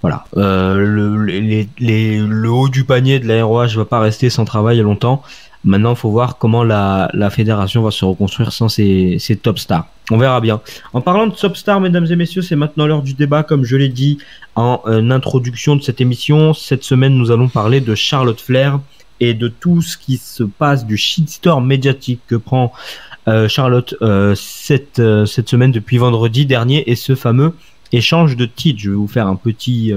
voilà. Le haut du panier de la ROH va pas rester sans travail longtemps. Maintenant, il faut voir comment la fédération va se reconstruire sans ces top stars. On verra bien. En parlant de top stars, mesdames et messieurs, c'est maintenant l'heure du débat. Comme je l'ai dit en introduction de cette émission, cette semaine, nous allons parler de Charlotte Flair et de tout ce qui se passe, du shitstorm médiatique que prend Charlotte cette semaine depuis vendredi dernier et ce fameux échange de titres. Je vais vous faire un petit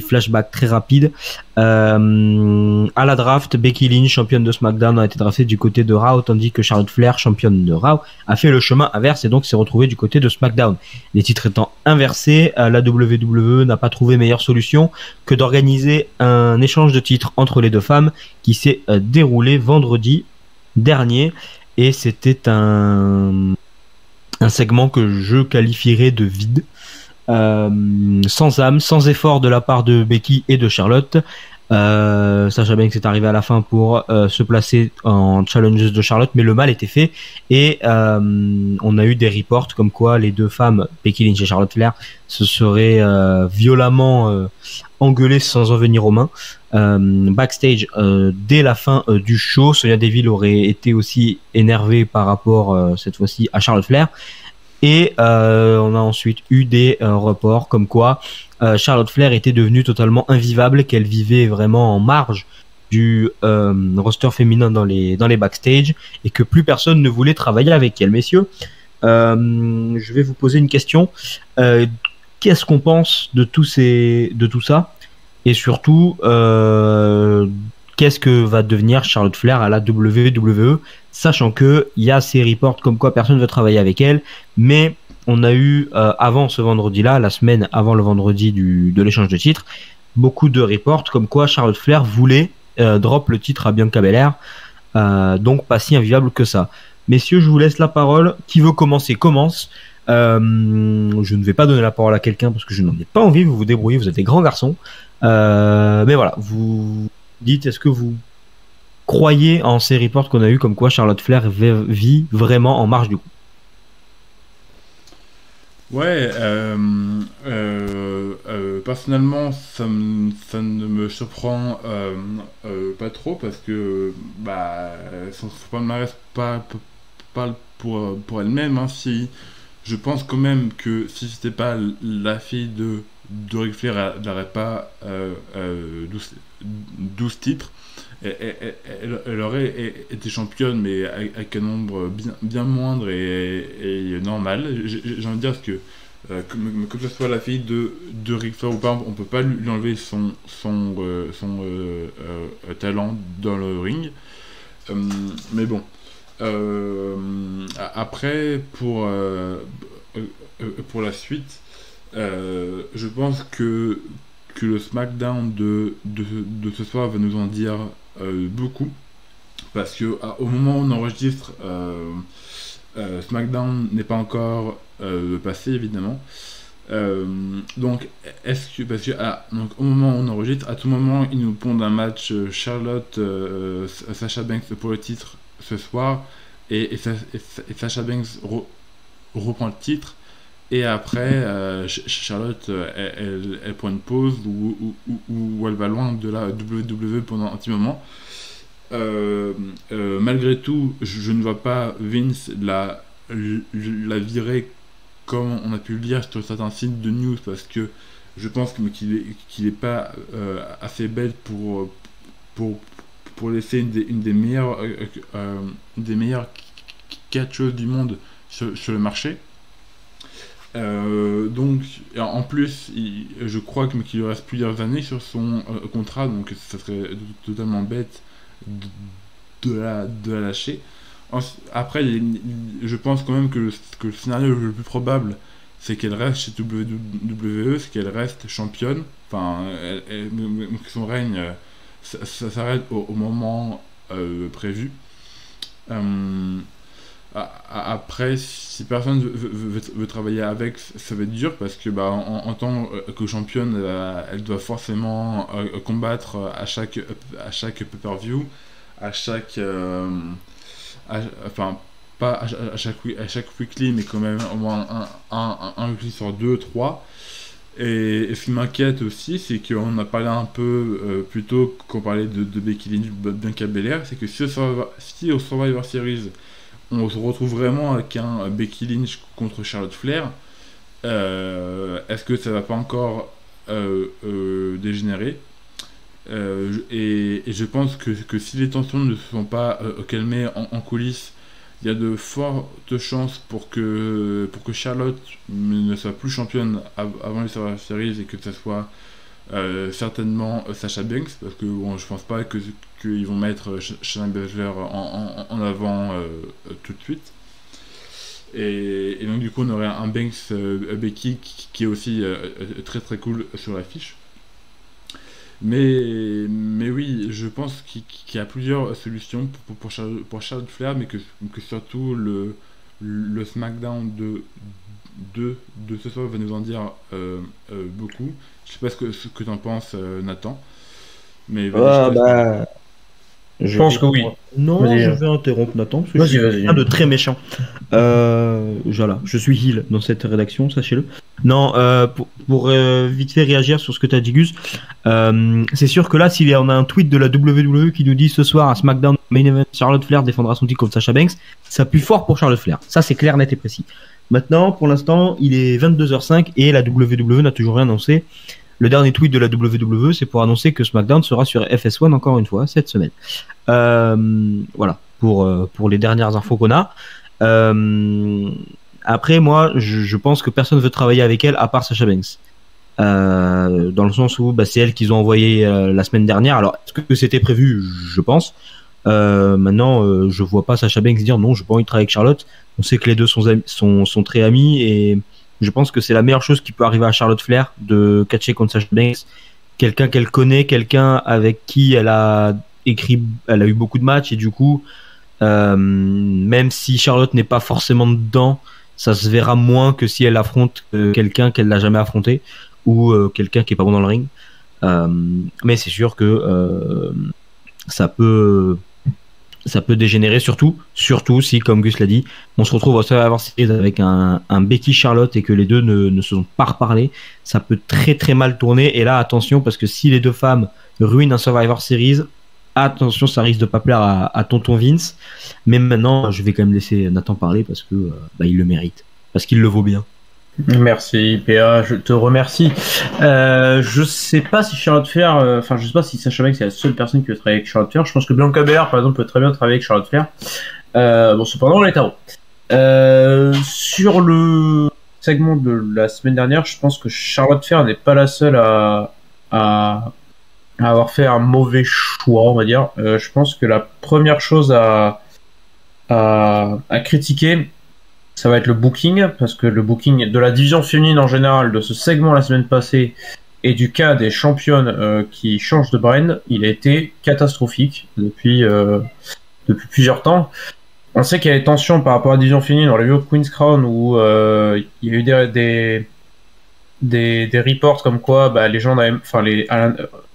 flashback très rapide. À la draft, Becky Lynch, championne de SmackDown, a été draftée du côté de Raw, tandis que Charlotte Flair, championne de Raw, a fait le chemin inverse et donc s'est retrouvée du côté de SmackDown. Les titres étant inversés, la WWE n'a pas trouvé meilleure solution que d'organiser un échange de titres entre les deux femmes qui s'est déroulé vendredi dernier, et c'était un segment que je qualifierais de vide. Sans âme, sans effort de la part de Becky et de Charlotte, sachant bien que c'est arrivé à la fin pour se placer en challenges de Charlotte, mais le mal était fait et on a eu des reports comme quoi les deux femmes, Becky Lynch et Charlotte Flair, se seraient violemment engueulées sans en venir aux mains. Backstage, dès la fin du show, Sonya Deville aurait été aussi énervée par rapport cette fois-ci à Charlotte Flair. Et on a ensuite eu des reports comme quoi Charlotte Flair était devenue totalement invivable, qu'elle vivait vraiment en marge du roster féminin dans les backstage et que plus personne ne voulait travailler avec elle. Messieurs, je vais vous poser une question. Qu'est-ce qu'on pense de tout ça? Et surtout, qu'est-ce que va devenir Charlotte Flair à la WWE, sachant que il y a ces reports comme quoi personne ne veut travailler avec elle, mais on a eu avant ce vendredi-là, la semaine avant le vendredi de l'échange de titres, beaucoup de reports comme quoi Charlotte Flair voulait drop le titre à Bianca Belair, donc pas si invivable que ça. Messieurs, je vous laisse la parole. Qui veut commencer, commence. Je ne vais pas donner la parole à quelqu'un parce que je n'en ai pas envie. Vous vous débrouillez, vous êtes des grands garçons. Mais voilà, vous dites, est-ce que vous croyez en ces reports qu'on a eu comme quoi Charlotte Flair vit vraiment en marge du coup? Ouais, personnellement, ça ne me surprend pas trop parce que son palmarès parle pour elle-même. Hein. Si, je pense quand même que si c'était pas la fille de Ric Flair, elle n'aurait pas 12 titres. Elle aurait été championne, mais avec un nombre bien moindre et normal. J'ai envie de dire que que ce soit la fille de Ric Flair ou pas, on peut pas lui enlever son talent dans le ring. Mais bon. Après, pour la suite, je pense que le SmackDown de ce soir va nous en dire beaucoup. Parce que au moment où on enregistre, SmackDown n'est pas encore passé, évidemment. Donc, donc, au moment où on enregistre, à tout moment, ils nous pondent un match Charlotte, Sasha Banks pour le titre ce soir, et Sasha Banks reprend le titre. Et après, Charlotte, elle prend une pause où elle va loin de la WWE pendant un petit moment. Malgré tout, je ne vois pas Vince la virer comme on a pu le lire sur certains sites de news, parce que je pense qu'il est pas assez bête pour laisser une des meilleures catcheuses du monde sur le marché. Donc, en plus, je crois qu'il lui reste plusieurs années sur son contrat, donc ça serait totalement bête de la lâcher. Après, je pense quand même que le scénario le plus probable, c'est qu'elle reste chez WWE, c'est qu'elle reste championne. Enfin, que son règne s'arrête au moment prévu. Après, si personne veut travailler avec, ça va être dur parce que en tant que championne, elle doit forcément combattre à chaque pay-per-view, à chaque enfin pas à chaque weekly, mais quand même au moins un weekly sur 2, 3. Et ce qui m'inquiète aussi, c'est qu'on a parlé un peu plus tôt quand on parlait de Becky Lynch, Bianca Belair, c'est que si au Survivor Series on se retrouve vraiment avec un Becky Lynch contre Charlotte Flair, est-ce que ça va pas encore dégénérer? Et je pense que si les tensions ne se sont pas calmées en coulisses, il y a de fortes chances pour que Charlotte ne soit plus championne avant les Survivor Series, et que ce soit certainement Sasha Banks, parce que bon, je pense pas qu'ils vont mettre Shayna Baszler en avant tout de suite. Et donc du coup on aurait un Banks Becky qui est aussi très très cool sur l'affiche. Mais oui, je pense qu'il y a plusieurs solutions pour Charlotte Flair, mais que surtout le SmackDown de ce soir va nous en dire beaucoup. Je sais pas ce que t'en penses, Nathan. Mais je pense que oui. Non, je vais interrompre Nathan parce que je suis quelqu'un de très méchant. Voilà, je suis heel dans cette rédaction, sachez-le. Non, pour vite fait réagir sur ce que tu as dit, Gus, c'est sûr que là, s'il y en a un tweet de la WWE qui nous dit ce soir à SmackDown Main Event, Charlotte Flair défendra son titre contre Sasha Banks, ça pue fort pour Charlotte Flair. Ça, c'est clair, net et précis. Maintenant, pour l'instant, il est 22h05 et la WWE n'a toujours rien annoncé. Le dernier tweet de la WWE, c'est pour annoncer que SmackDown sera sur FS1 encore une fois cette semaine. Voilà, pour les dernières infos qu'on a. Après, moi, je pense que personne ne veut travailler avec elle à part Sasha Banks. dans le sens où c'est elle qu'ils ont envoyé la semaine dernière. Alors, est-ce que c'était prévu? Je pense. Maintenant, je vois pas Sasha Banks dire non, j'ai pas envie de travailler avec Charlotte. On sait que les deux sont très amis et je pense que c'est la meilleure chose qui peut arriver à Charlotte Flair de catcher contre Sasha Banks. Quelqu'un qu'elle connaît, quelqu'un avec qui elle a eu beaucoup de matchs et du coup, même si Charlotte n'est pas forcément dedans, ça se verra moins que si elle affronte quelqu'un qu'elle n'a jamais affronté ou quelqu'un qui est pas bon dans le ring. Mais c'est sûr que ça peut dégénérer, surtout si, comme Gus l'a dit, on se retrouve au Survivor Series avec un Becky Charlotte et que les deux ne se sont pas reparlé. Ça peut très très mal tourner. Et là, attention, parce que si les deux femmes ruinent un Survivor Series, attention, ça risque de pas plaire à tonton Vince. Mais maintenant, je vais quand même laisser Nathan parler parce que il le mérite, parce qu'il le vaut bien. Merci PA, je te remercie. Je sais pas si Charlotte Flair, je sais pas si Sasha Banks c'est la seule personne qui veut travailler avec Charlotte Flair. Je pense que Bianca Belair par exemple peut très bien travailler avec Charlotte Flair. Cependant on est tarot. Sur le segment de la semaine dernière, je pense que Charlotte Flair n'est pas la seule à avoir fait un mauvais choix, on va dire. Je pense que la première chose à critiquer, ça va être le booking, parce que le booking de la division féminine en général, de ce segment la semaine passée, et du cas des championnes qui changent de brand, il a été catastrophique depuis plusieurs temps. On sait qu'il y a des tensions par rapport à la division féminine, on l'a vu au Queen's Crown, où il y a eu des reports comme quoi les gens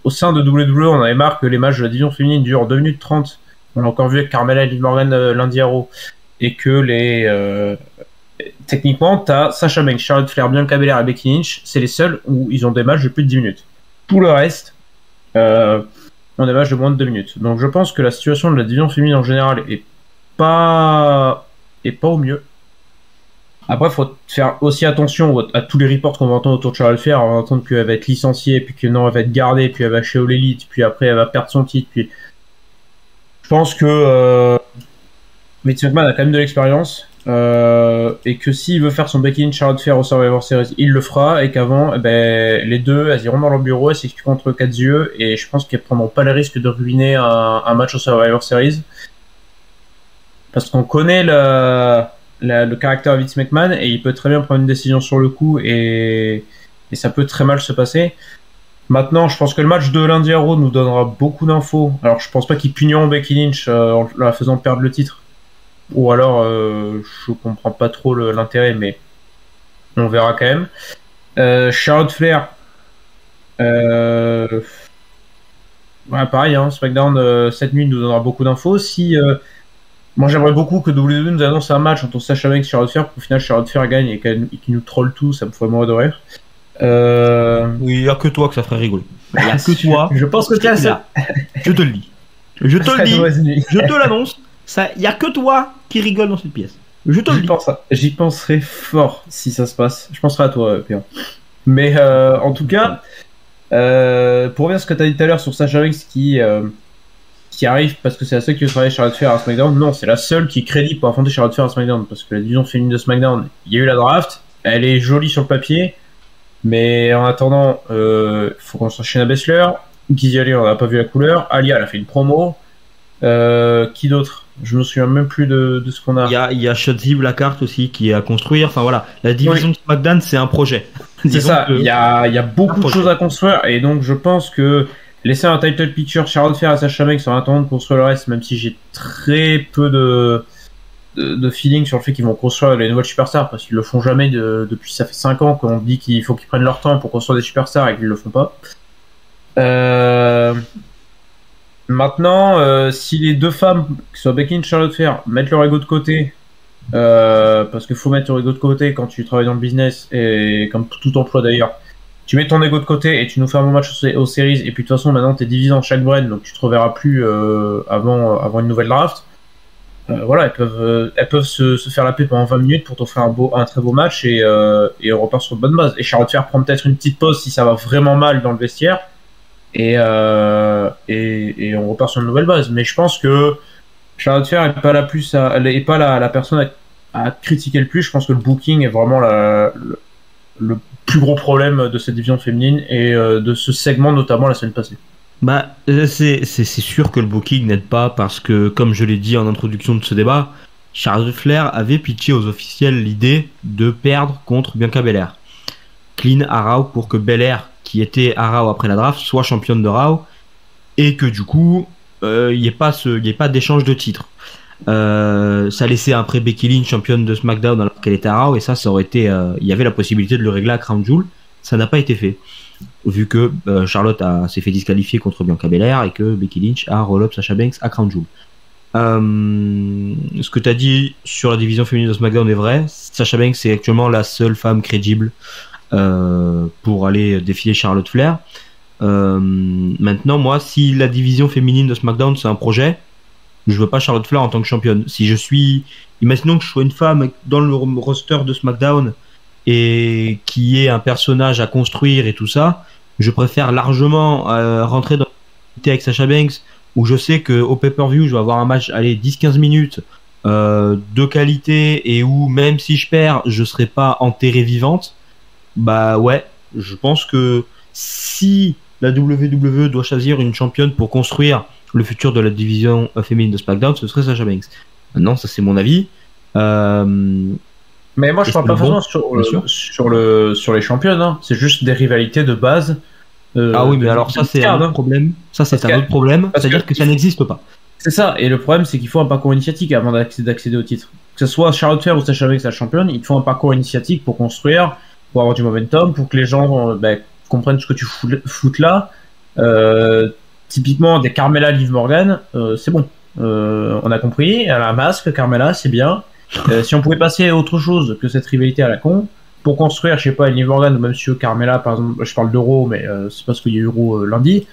au sein de WWE, on avait marre que les matchs de la division féminine durent 2 minutes 30. On l'a encore vu avec Carmella et Liv Morgan lundi à Raw. Et que techniquement, t'as Sasha Banks, Charlotte Flair, Bianca Belair et Becky Lynch, c'est les seuls où ils ont des matchs de plus de 10 minutes. Tout le reste ont des matchs de moins de 2 minutes. Donc je pense que la situation de la division féminine en général est pas au mieux. Après, faut faire aussi attention à tous les reports qu'on va entendre autour de Charlotte Flair. On va entendre qu'elle va être licenciée, puis que non, elle va être gardée, puis elle va chez All Elite, puis après elle va perdre son titre. Puis je pense que Vince McMahon a quand même de l'expérience et que s'il veut faire son Becky Lynch Charlotte Flair au Survivor Series, il le fera et qu'avant, les deux, elles iront dans leur bureau, elles s'expliqueront entre 4 yeux et je pense qu'elles prendront pas le risque de ruiner un match au Survivor Series parce qu'on connaît le caractère de Vince McMahon et il peut très bien prendre une décision sur le coup et ça peut très mal se passer. Maintenant, je pense que le match de lundi à Raw nous donnera beaucoup d'infos. Alors, je pense pas qu'ils puniront Becky Lynch en la faisant perdre le titre. Ou alors, je comprends pas trop l'intérêt, mais on verra quand même. Charlotte Flair, pareil, SmackDown cette nuit nous donnera beaucoup d'infos. Moi, j'aimerais beaucoup que WWE nous annonce un match entre Sasha Banks et Charlotte Flair, pour qu'au final Charlotte Flair gagne et qu'il nous troll tout, ça me ferait mourir de rire. Oui, il n'y a que toi que ça ferait rigoler. Il n'y a que toi. Je pense que c'est ça. Je te le dis. Je te le dis. Je te l'annonce. Il n'y a que toi qui rigole dans cette pièce. Je te le dis. J'y penserai fort si ça se passe. Je penserai à toi, Pierre. Mais en tout cas, pour revenir à ce que tu as dit tout à l'heure sur Sasha Banks qui arrive parce que c'est la seule qui veut travailler Charlotte Flair à SmackDown, non, c'est la seule qui est crédible pour affronter Charlotte Flair à SmackDown parce que la division féminine de SmackDown, il y a eu la draft, elle est jolie sur le papier. Mais en attendant, faut qu'on soit Shayna Baszler. Gizzy Ali, on n'a pas vu la couleur. Alia, elle a fait une promo. Qui d'autre? Je me souviens même plus de ce qu'on a. Il y a Shotzi Blackheart aussi qui est à construire. Enfin voilà, la division de SmackDown, c'est un projet. C'est ça, il y a beaucoup de choses à construire. Et donc je pense que laisser un title picture Charlotte Flair à Sasha Banks en attendant de construire le reste, même si j'ai très peu de feeling sur le fait qu'ils vont construire les nouvelles superstars parce qu'ils le font jamais depuis ça fait 5 ans qu'on dit qu'il faut qu'ils prennent leur temps pour construire des superstars et qu'ils le font pas. Maintenant, si les deux femmes, que ce soit Becky et Charlotte Flair, mettent leur ego de côté, parce qu'il faut mettre leur ego de côté quand tu travailles dans le business et comme tout emploi d'ailleurs, tu mets ton ego de côté et tu nous fais un bon match aux séries et puis de toute façon maintenant t'es divisé en chaque brand donc tu te reverras plus avant une nouvelle draft. Voilà, elles peuvent se faire la paix pendant 20 minutes pour t'offrir un très beau match et on repart sur de bonnes bases. Et Charlotte Flair prend peut-être une petite pause si ça va vraiment mal dans le vestiaire et on repart sur une nouvelle base. Mais je pense que Charlotte Flair n'est pas la personne à critiquer le plus. Je pense que le booking est vraiment le plus gros problème de cette division féminine et de ce segment notamment la semaine passée. Bah, c'est sûr que le booking n'aide pas parce que, comme je l'ai dit en introduction de ce débat, Charlotte Flair avait pitché aux officiels l'idée de perdre contre Bianca Belair. Clean à Raw pour que Belair, qui était à Raw après la draft, soit championne de Raw et que du coup, il n'y ait pas d'échange de titres. Ça laissait après Becky Lynch championne de SmackDown alors qu'elle était à Raw et ça aurait été, il y avait la possibilité de le régler à Crown Jewel. Ça n'a pas été fait. Vu que Charlotte s'est fait disqualifier contre Bianca Belair et que Becky Lynch a roll-up Sasha Banks à Crown Jewel. Ce que tu as dit sur la division féminine de SmackDown est vrai. Sasha Banks est actuellement la seule femme crédible pour aller défier Charlotte Flair. Maintenant, moi, si la division féminine de SmackDown c'est un projet, je veux pas Charlotte Flair en tant que championne. Imaginons que je sois une femme dans le roster de SmackDown et qui est un personnage à construire et tout ça, je préfère largement rentrer dans une avec Sasha Banks où je sais qu'au pay-per-view je vais avoir un match 10-15 minutes de qualité et où même si je perds je serai pas enterrée vivante. Bah ouais, je pense que si la WWE doit choisir une championne pour construire le futur de la division féminine de SmackDown, ce serait Sasha Banks. Maintenant ça c'est mon avis. Mais moi je parle pas forcément sur les championnes, hein. C'est juste des rivalités de base. Ah oui, mais alors ça c'est un autre problème. Ça c'est un autre problème, c'est-à-dire que ça n'existe pas. C'est ça, et le problème c'est qu'il faut un parcours initiatique avant d'accéder au titre. Que ce soit Charlotte Flair ou Sasha Banks la championne, il te faut un parcours initiatique pour construire, pour avoir du momentum, pour que les gens comprennent ce que tu foutes là. Typiquement des Carmella, Liv Morgan, c'est bon. On a compris, elle a un masque, Carmella, c'est bien. Si on pouvait passer à autre chose que cette rivalité à la con, pour construire, je sais pas, Liv Morgan ou même si Carmella, par exemple, je parle d'Euro, mais c'est parce qu'il y a eu Euro lundi,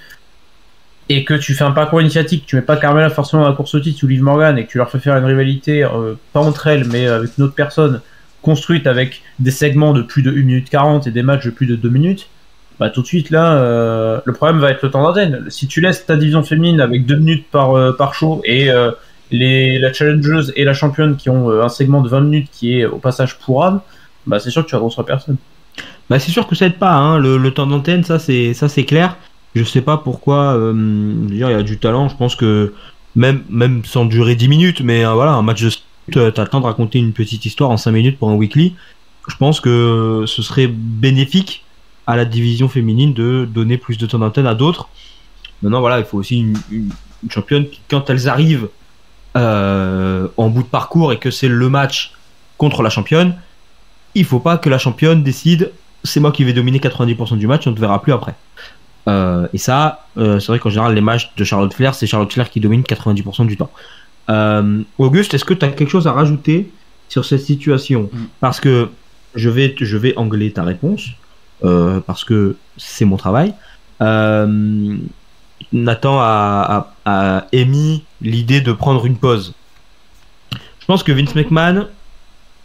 et que tu fais un parcours initiatique, tu mets pas Carmella forcément dans la course au titre ou Liv Morgan, et que tu leur fais faire une rivalité, pas entre elles, mais avec une autre personne, construite avec des segments de plus de 1 minute 40 et des matchs de plus de 2 minutes, bah tout de suite là, le problème va être le temps d'antenne. Si tu laisses ta division féminine avec 2 minutes par show et la challengeuse et la championne qui ont un segment de 20 minutes qui est au passage pourrable, bah c'est sûr que tu vas construire personne. Bah c'est sûr que ça aide pas, hein. Le temps d'antenne, ça c'est clair. Je sais pas pourquoi, il y a du talent. Je pense que même sans durer 10 minutes, mais voilà, un match de t'as le temps de raconter une petite histoire en 5 minutes pour un weekly. Je pense que ce serait bénéfique à la division féminine de donner plus de temps d'antenne à d'autres. Maintenant voilà, il faut aussi une championne qui, quand elles arrivent en bout de parcours et que c'est le match contre la championne, il faut pas que la championne décide c'est moi qui vais dominer 90% du match, on ne te verra plus après. Et ça, c'est vrai qu'en général les matchs de Charlotte Flair, c'est Charlotte Flair qui domine 90% du temps. Auguste, est-ce que tu as quelque chose à rajouter sur cette situation? Parce que je vais angler ta réponse parce que c'est mon travail. Nathan a émis l'idée de prendre une pause. Je pense que Vince McMahon,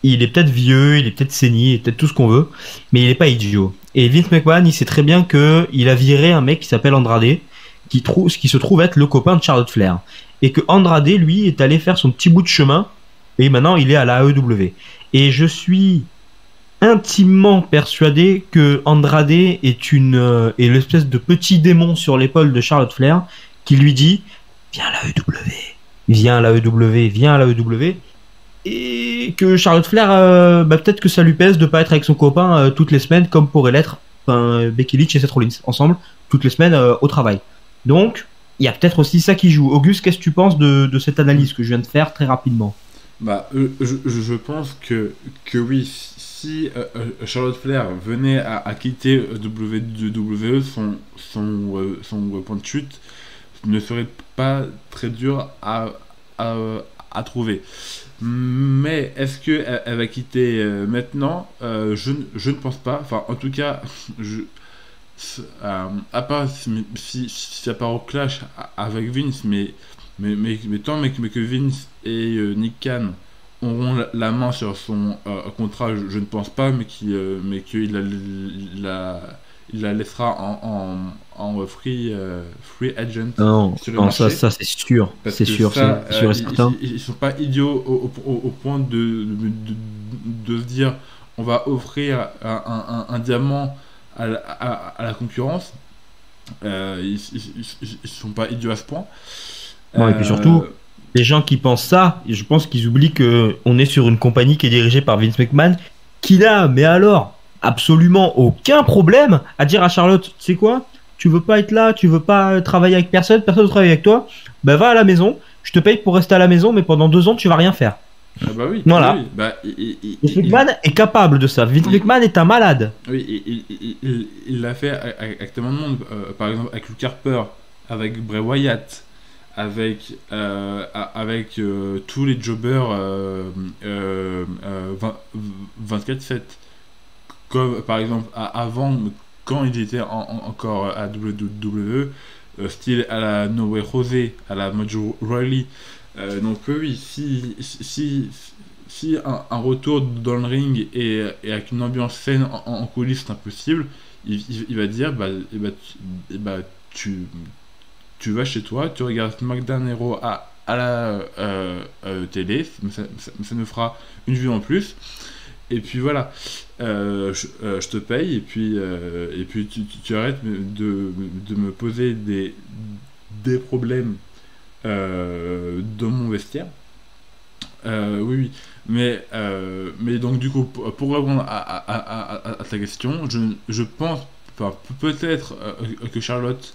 il est peut-être vieux, il est peut-être saigné, il est peut-être tout ce qu'on veut, mais il est pas idiot. Et Vince McMahon, il sait très bien que il a viré un mec qui s'appelle Andrade, qui se trouve être le copain de Charlotte Flair, et que Andrade, lui, est allé faire son petit bout de chemin, et maintenant il est à la AEW. Et je suis intimement persuadé que Andrade est l'espèce de petit démon sur l'épaule de Charlotte Flair qui lui dit viens à la AEW, viens à la AEW, viens à la AEW. Et que Charlotte Flair, peut-être que ça lui pèse de pas être avec son copain toutes les semaines comme pourrait l'être Becky Lynch et Seth Rollins ensemble toutes les semaines au travail. Donc il y a peut-être aussi ça qui joue. Auguste, qu'est-ce que tu penses de cette analyse que je viens de faire très rapidement? Je pense que oui, si Charlotte Flair venait à quitter WWE, son point de chute ne serait pas très dur à trouver. Mais est-ce qu'elle va quitter maintenant? Je ne pense pas. Enfin, en tout cas, à part si ça part au clash avec Vince, mais tant que Vince et Nick Khan auront la main sur son contrat, je ne pense pas, mais qu'il la laissera en free agent. Non, sur le marché. ça c'est sûr. C'est sûr, c'est sûr et certain. Ils sont pas idiots au point de se dire on va offrir un diamant à la concurrence. Ils sont pas idiots à ce point. Bon, et puis surtout, les gens qui pensent ça, je pense qu'ils oublient qu'on est sur une compagnie qui est dirigée par Vince McMahon, qui n'a, mais alors, absolument aucun problème à dire à Charlotte, tu sais quoi, tu veux pas être là, tu veux pas travailler avec personne, personne ne travaille avec toi, bah va à la maison, je te paye pour rester à la maison, mais pendant 2 ans, tu vas rien faire. Ah bah oui, voilà. Oui, bah, Vince McMahon est capable de ça. Vince McMahon est un malade. Oui, il l'a fait avec tellement de monde. Par exemple, avec Luke Harper, avec Bray Wyatt, avec tous les jobbers 24/7. Comme par exemple, avant, quand il était encore à WWE, style à la No Way Jose, à la Mojo Rawley. Donc oui, si un retour dans le ring et avec une ambiance saine en coulisses c'est impossible, il va dire tu vas chez toi, tu regardes SmackDown et Raw à la télé, ça nous fera une vue en plus. Et puis voilà, je te paye et puis tu arrêtes de me poser des problèmes dans mon vestiaire. Oui, mais donc du coup, pour répondre à ta question, je pense, peut-être que Charlotte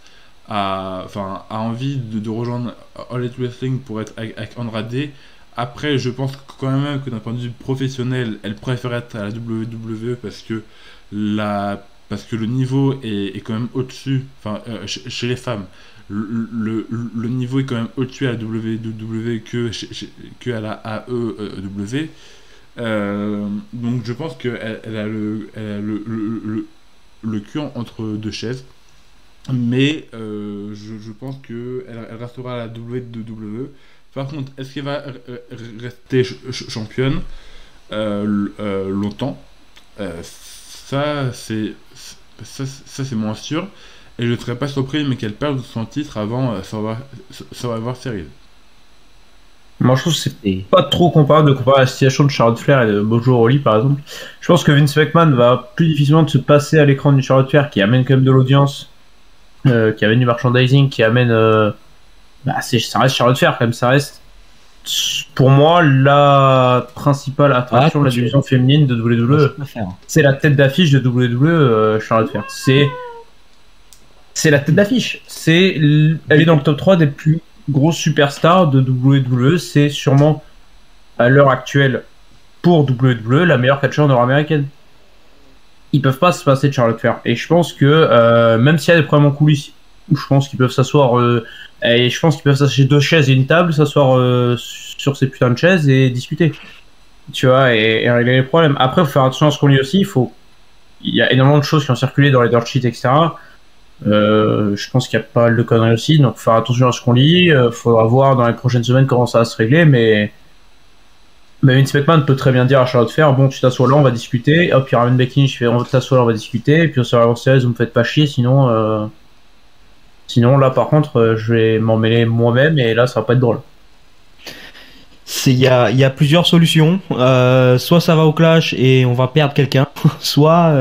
a envie de rejoindre All Elite Wrestling pour être avec Andrade. Après, je pense quand même que d'un point de vue professionnel, elle préfère être à la WWE parce que le niveau est quand même au-dessus, chez les femmes. Le niveau est quand même au-dessus à la WWE que à la AEW. Donc je pense qu'elle a le cul entre deux chaises. Mais je pense qu'elle restera à la WWE. Par contre, est-ce qu'elle va rester championne longtemps? Ça c'est moins sûr. Et je ne serais pas surpris mais qu'elle perde son titre avant Survivor Series. Moi, je trouve que c'est pas trop comparable de comparer la situation de Charlotte Flair et de Mojo Rawley, par exemple. Je pense que Vince McMahon va plus difficilement se passer à l'écran d'une Charlotte Flair qui amène quand même de l'audience, qui amène du merchandising, qui amène... ça reste Charlotte Flair, quand même. Ça reste, pour moi, la principale attraction de la division féminine de WWE. C'est la tête d'affiche de WWE, Charlotte Flair. C'est la tête d'affiche. Elle est dans le top 3 des plus grosses superstars de WWE. C'est sûrement, à l'heure actuelle, pour WWE, la meilleure catcheur nord-américaine. Ils peuvent pas se passer de Charlotte Flair. Et je pense que, même s'il y a des problèmes en coulisses, je pense qu'ils peuvent s'asseoir, et je pense qu'ils peuvent s'acheter 2 chaises et une table, s'asseoir sur ces putains de chaises et discuter. Tu vois, et régler les problèmes. Après, il faut faire attention à ce qu'on lit aussi. Il y a énormément de choses qui ont circulé dans les dirt sheets, etc. Je pense qu'il y a pas mal de conneries aussi, donc faut faire attention à ce qu'on lit. Faudra voir dans les prochaines semaines comment ça va se régler, mais Vince McMahon peut très bien dire à Charlotte Flair, bon, tu t'assois là, on va discuter. Hop, il ramène Becky Lynch, on t'assoit là, on va discuter. Et puis au Survivor Series, vous me faites pas chier, sinon là par contre, je vais m'en mêler moi-même et là ça va pas être drôle. Il y a plusieurs solutions. Soit ça va au clash et on va perdre quelqu'un, soit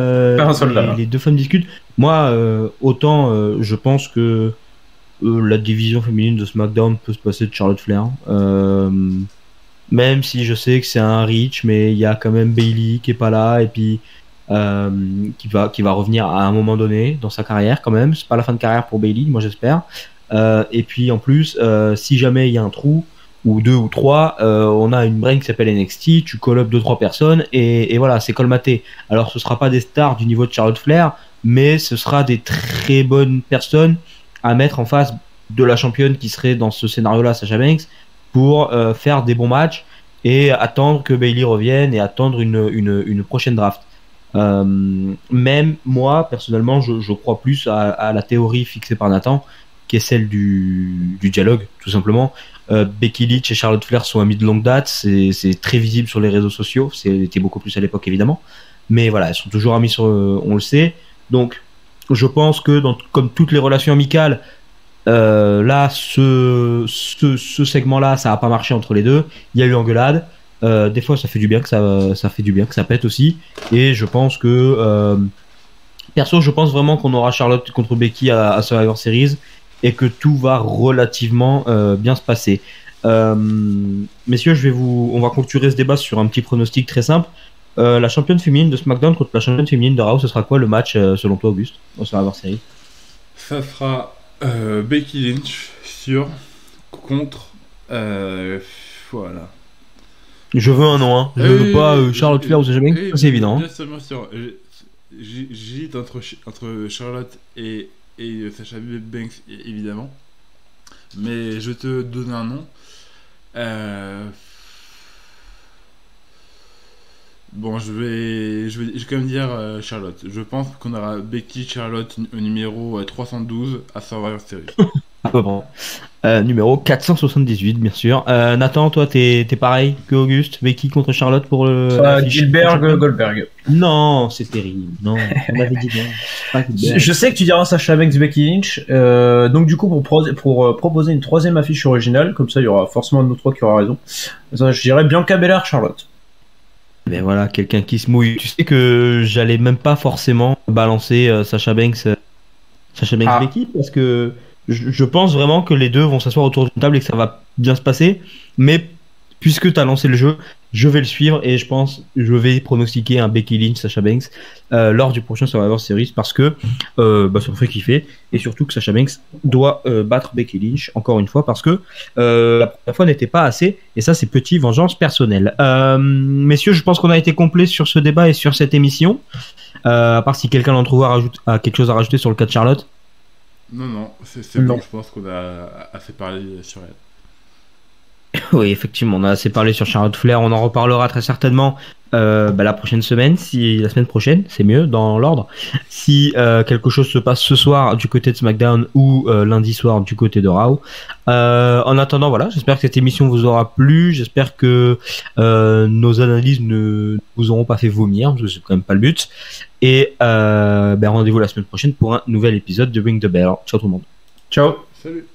les deux femmes discutent. Moi, autant je pense que la division féminine de SmackDown peut se passer de Charlotte Flair. Même si je sais que c'est un reach, mais il y a quand même Bayley qui est pas là et puis qui va revenir à un moment donné dans sa carrière quand même. C'est pas la fin de carrière pour Bayley, moi j'espère. Et puis en plus, si jamais il y a un trou ou 2 ou 3, on a une brain qui s'appelle NXT, tu call up 2-3 personnes et voilà, c'est colmaté. Alors ce sera pas des stars du niveau de Charlotte Flair, mais ce sera des très bonnes personnes à mettre en face de la championne qui serait dans ce scénario-là, Sasha Banks, pour faire des bons matchs et attendre que Bayley revienne et attendre une prochaine draft. Même moi, personnellement, je crois plus à la théorie fixée par Nathan, qui est celle du dialogue, tout simplement. Becky Lynch et Charlotte Flair sont amies de longue date, c'est très visible sur les réseaux sociaux, c'était beaucoup plus à l'époque évidemment, mais voilà, elles sont toujours amies on le sait. Donc je pense que comme toutes les relations amicales, là ce segment là ça a pas marché entre les deux, il y a eu engueulade, Des fois, ça fait du bien que ça fait du bien que ça pète aussi. Et je pense que perso, je pense vraiment qu'on aura Charlotte contre Becky à Survivor Series et que tout va relativement bien se passer. Messieurs, on va conclure ce débat sur un petit pronostic très simple. La championne féminine de SmackDown contre la championne féminine de Raw, ce sera quoi le match selon toi, Auguste, au Survivor Series? Ça sera Becky Lynch contre voilà. Je veux un nom, hein. Je veux pas Charlotte Flair ou Sasha Banks, c'est évident. Bien sûr. J'hésite entre Charlotte et Sasha Banks, évidemment. Mais je vais te donner un nom. Bon, je vais quand même dire Charlotte. Je pense qu'on aura Becky Charlotte au numéro 312 à Survivor Series. À peu près. Numéro 478, bien sûr. Nathan, toi, t'es pareil que Auguste. Becky contre Charlotte pour le. Gilbert Goldberg. Non, c'est terrible. Non, on avait dit non. Je sais que tu diras Sasha Banks, Becky Lynch. Donc du coup, pour proposer une troisième affiche originale, comme ça, il y aura forcément un de nous trois qui aura raison. Je dirais Bianca Belair, Charlotte. Ben voilà, quelqu'un qui se mouille. Tu sais que j'allais même pas forcément balancer Sasha Banks Becky parce que je pense vraiment que les deux vont s'asseoir autour d'une table et que ça va bien se passer. Mais puisque tu as lancé le jeu, je vais le suivre et je vais pronostiquer un Becky Lynch Sasha Banks lors du prochain Survivor Series parce que ça me fait kiffer et surtout que Sasha Banks doit battre Becky Lynch encore une fois parce que la première fois n'était pas assez et ça c'est petit vengeance personnelle. Messieurs, je pense qu'on a été complet sur ce débat et sur cette émission. À part si quelqu'un d'entre vous a quelque chose à rajouter sur le cas de Charlotte. Non, c'est bon, je pense qu'on a assez parlé sur elle. Oui, effectivement, on a assez parlé sur Charlotte Flair, on en reparlera très certainement la prochaine semaine, la semaine prochaine, c'est mieux dans l'ordre. Si quelque chose se passe ce soir du côté de SmackDown ou lundi soir du côté de Raw. En attendant, voilà, j'espère que cette émission vous aura plu, j'espère que nos analyses ne vous auront pas fait vomir, parce que c'est quand même pas le but. Et rendez-vous la semaine prochaine pour un nouvel épisode de Ring the Bell. Ciao tout le monde. Ciao. Salut.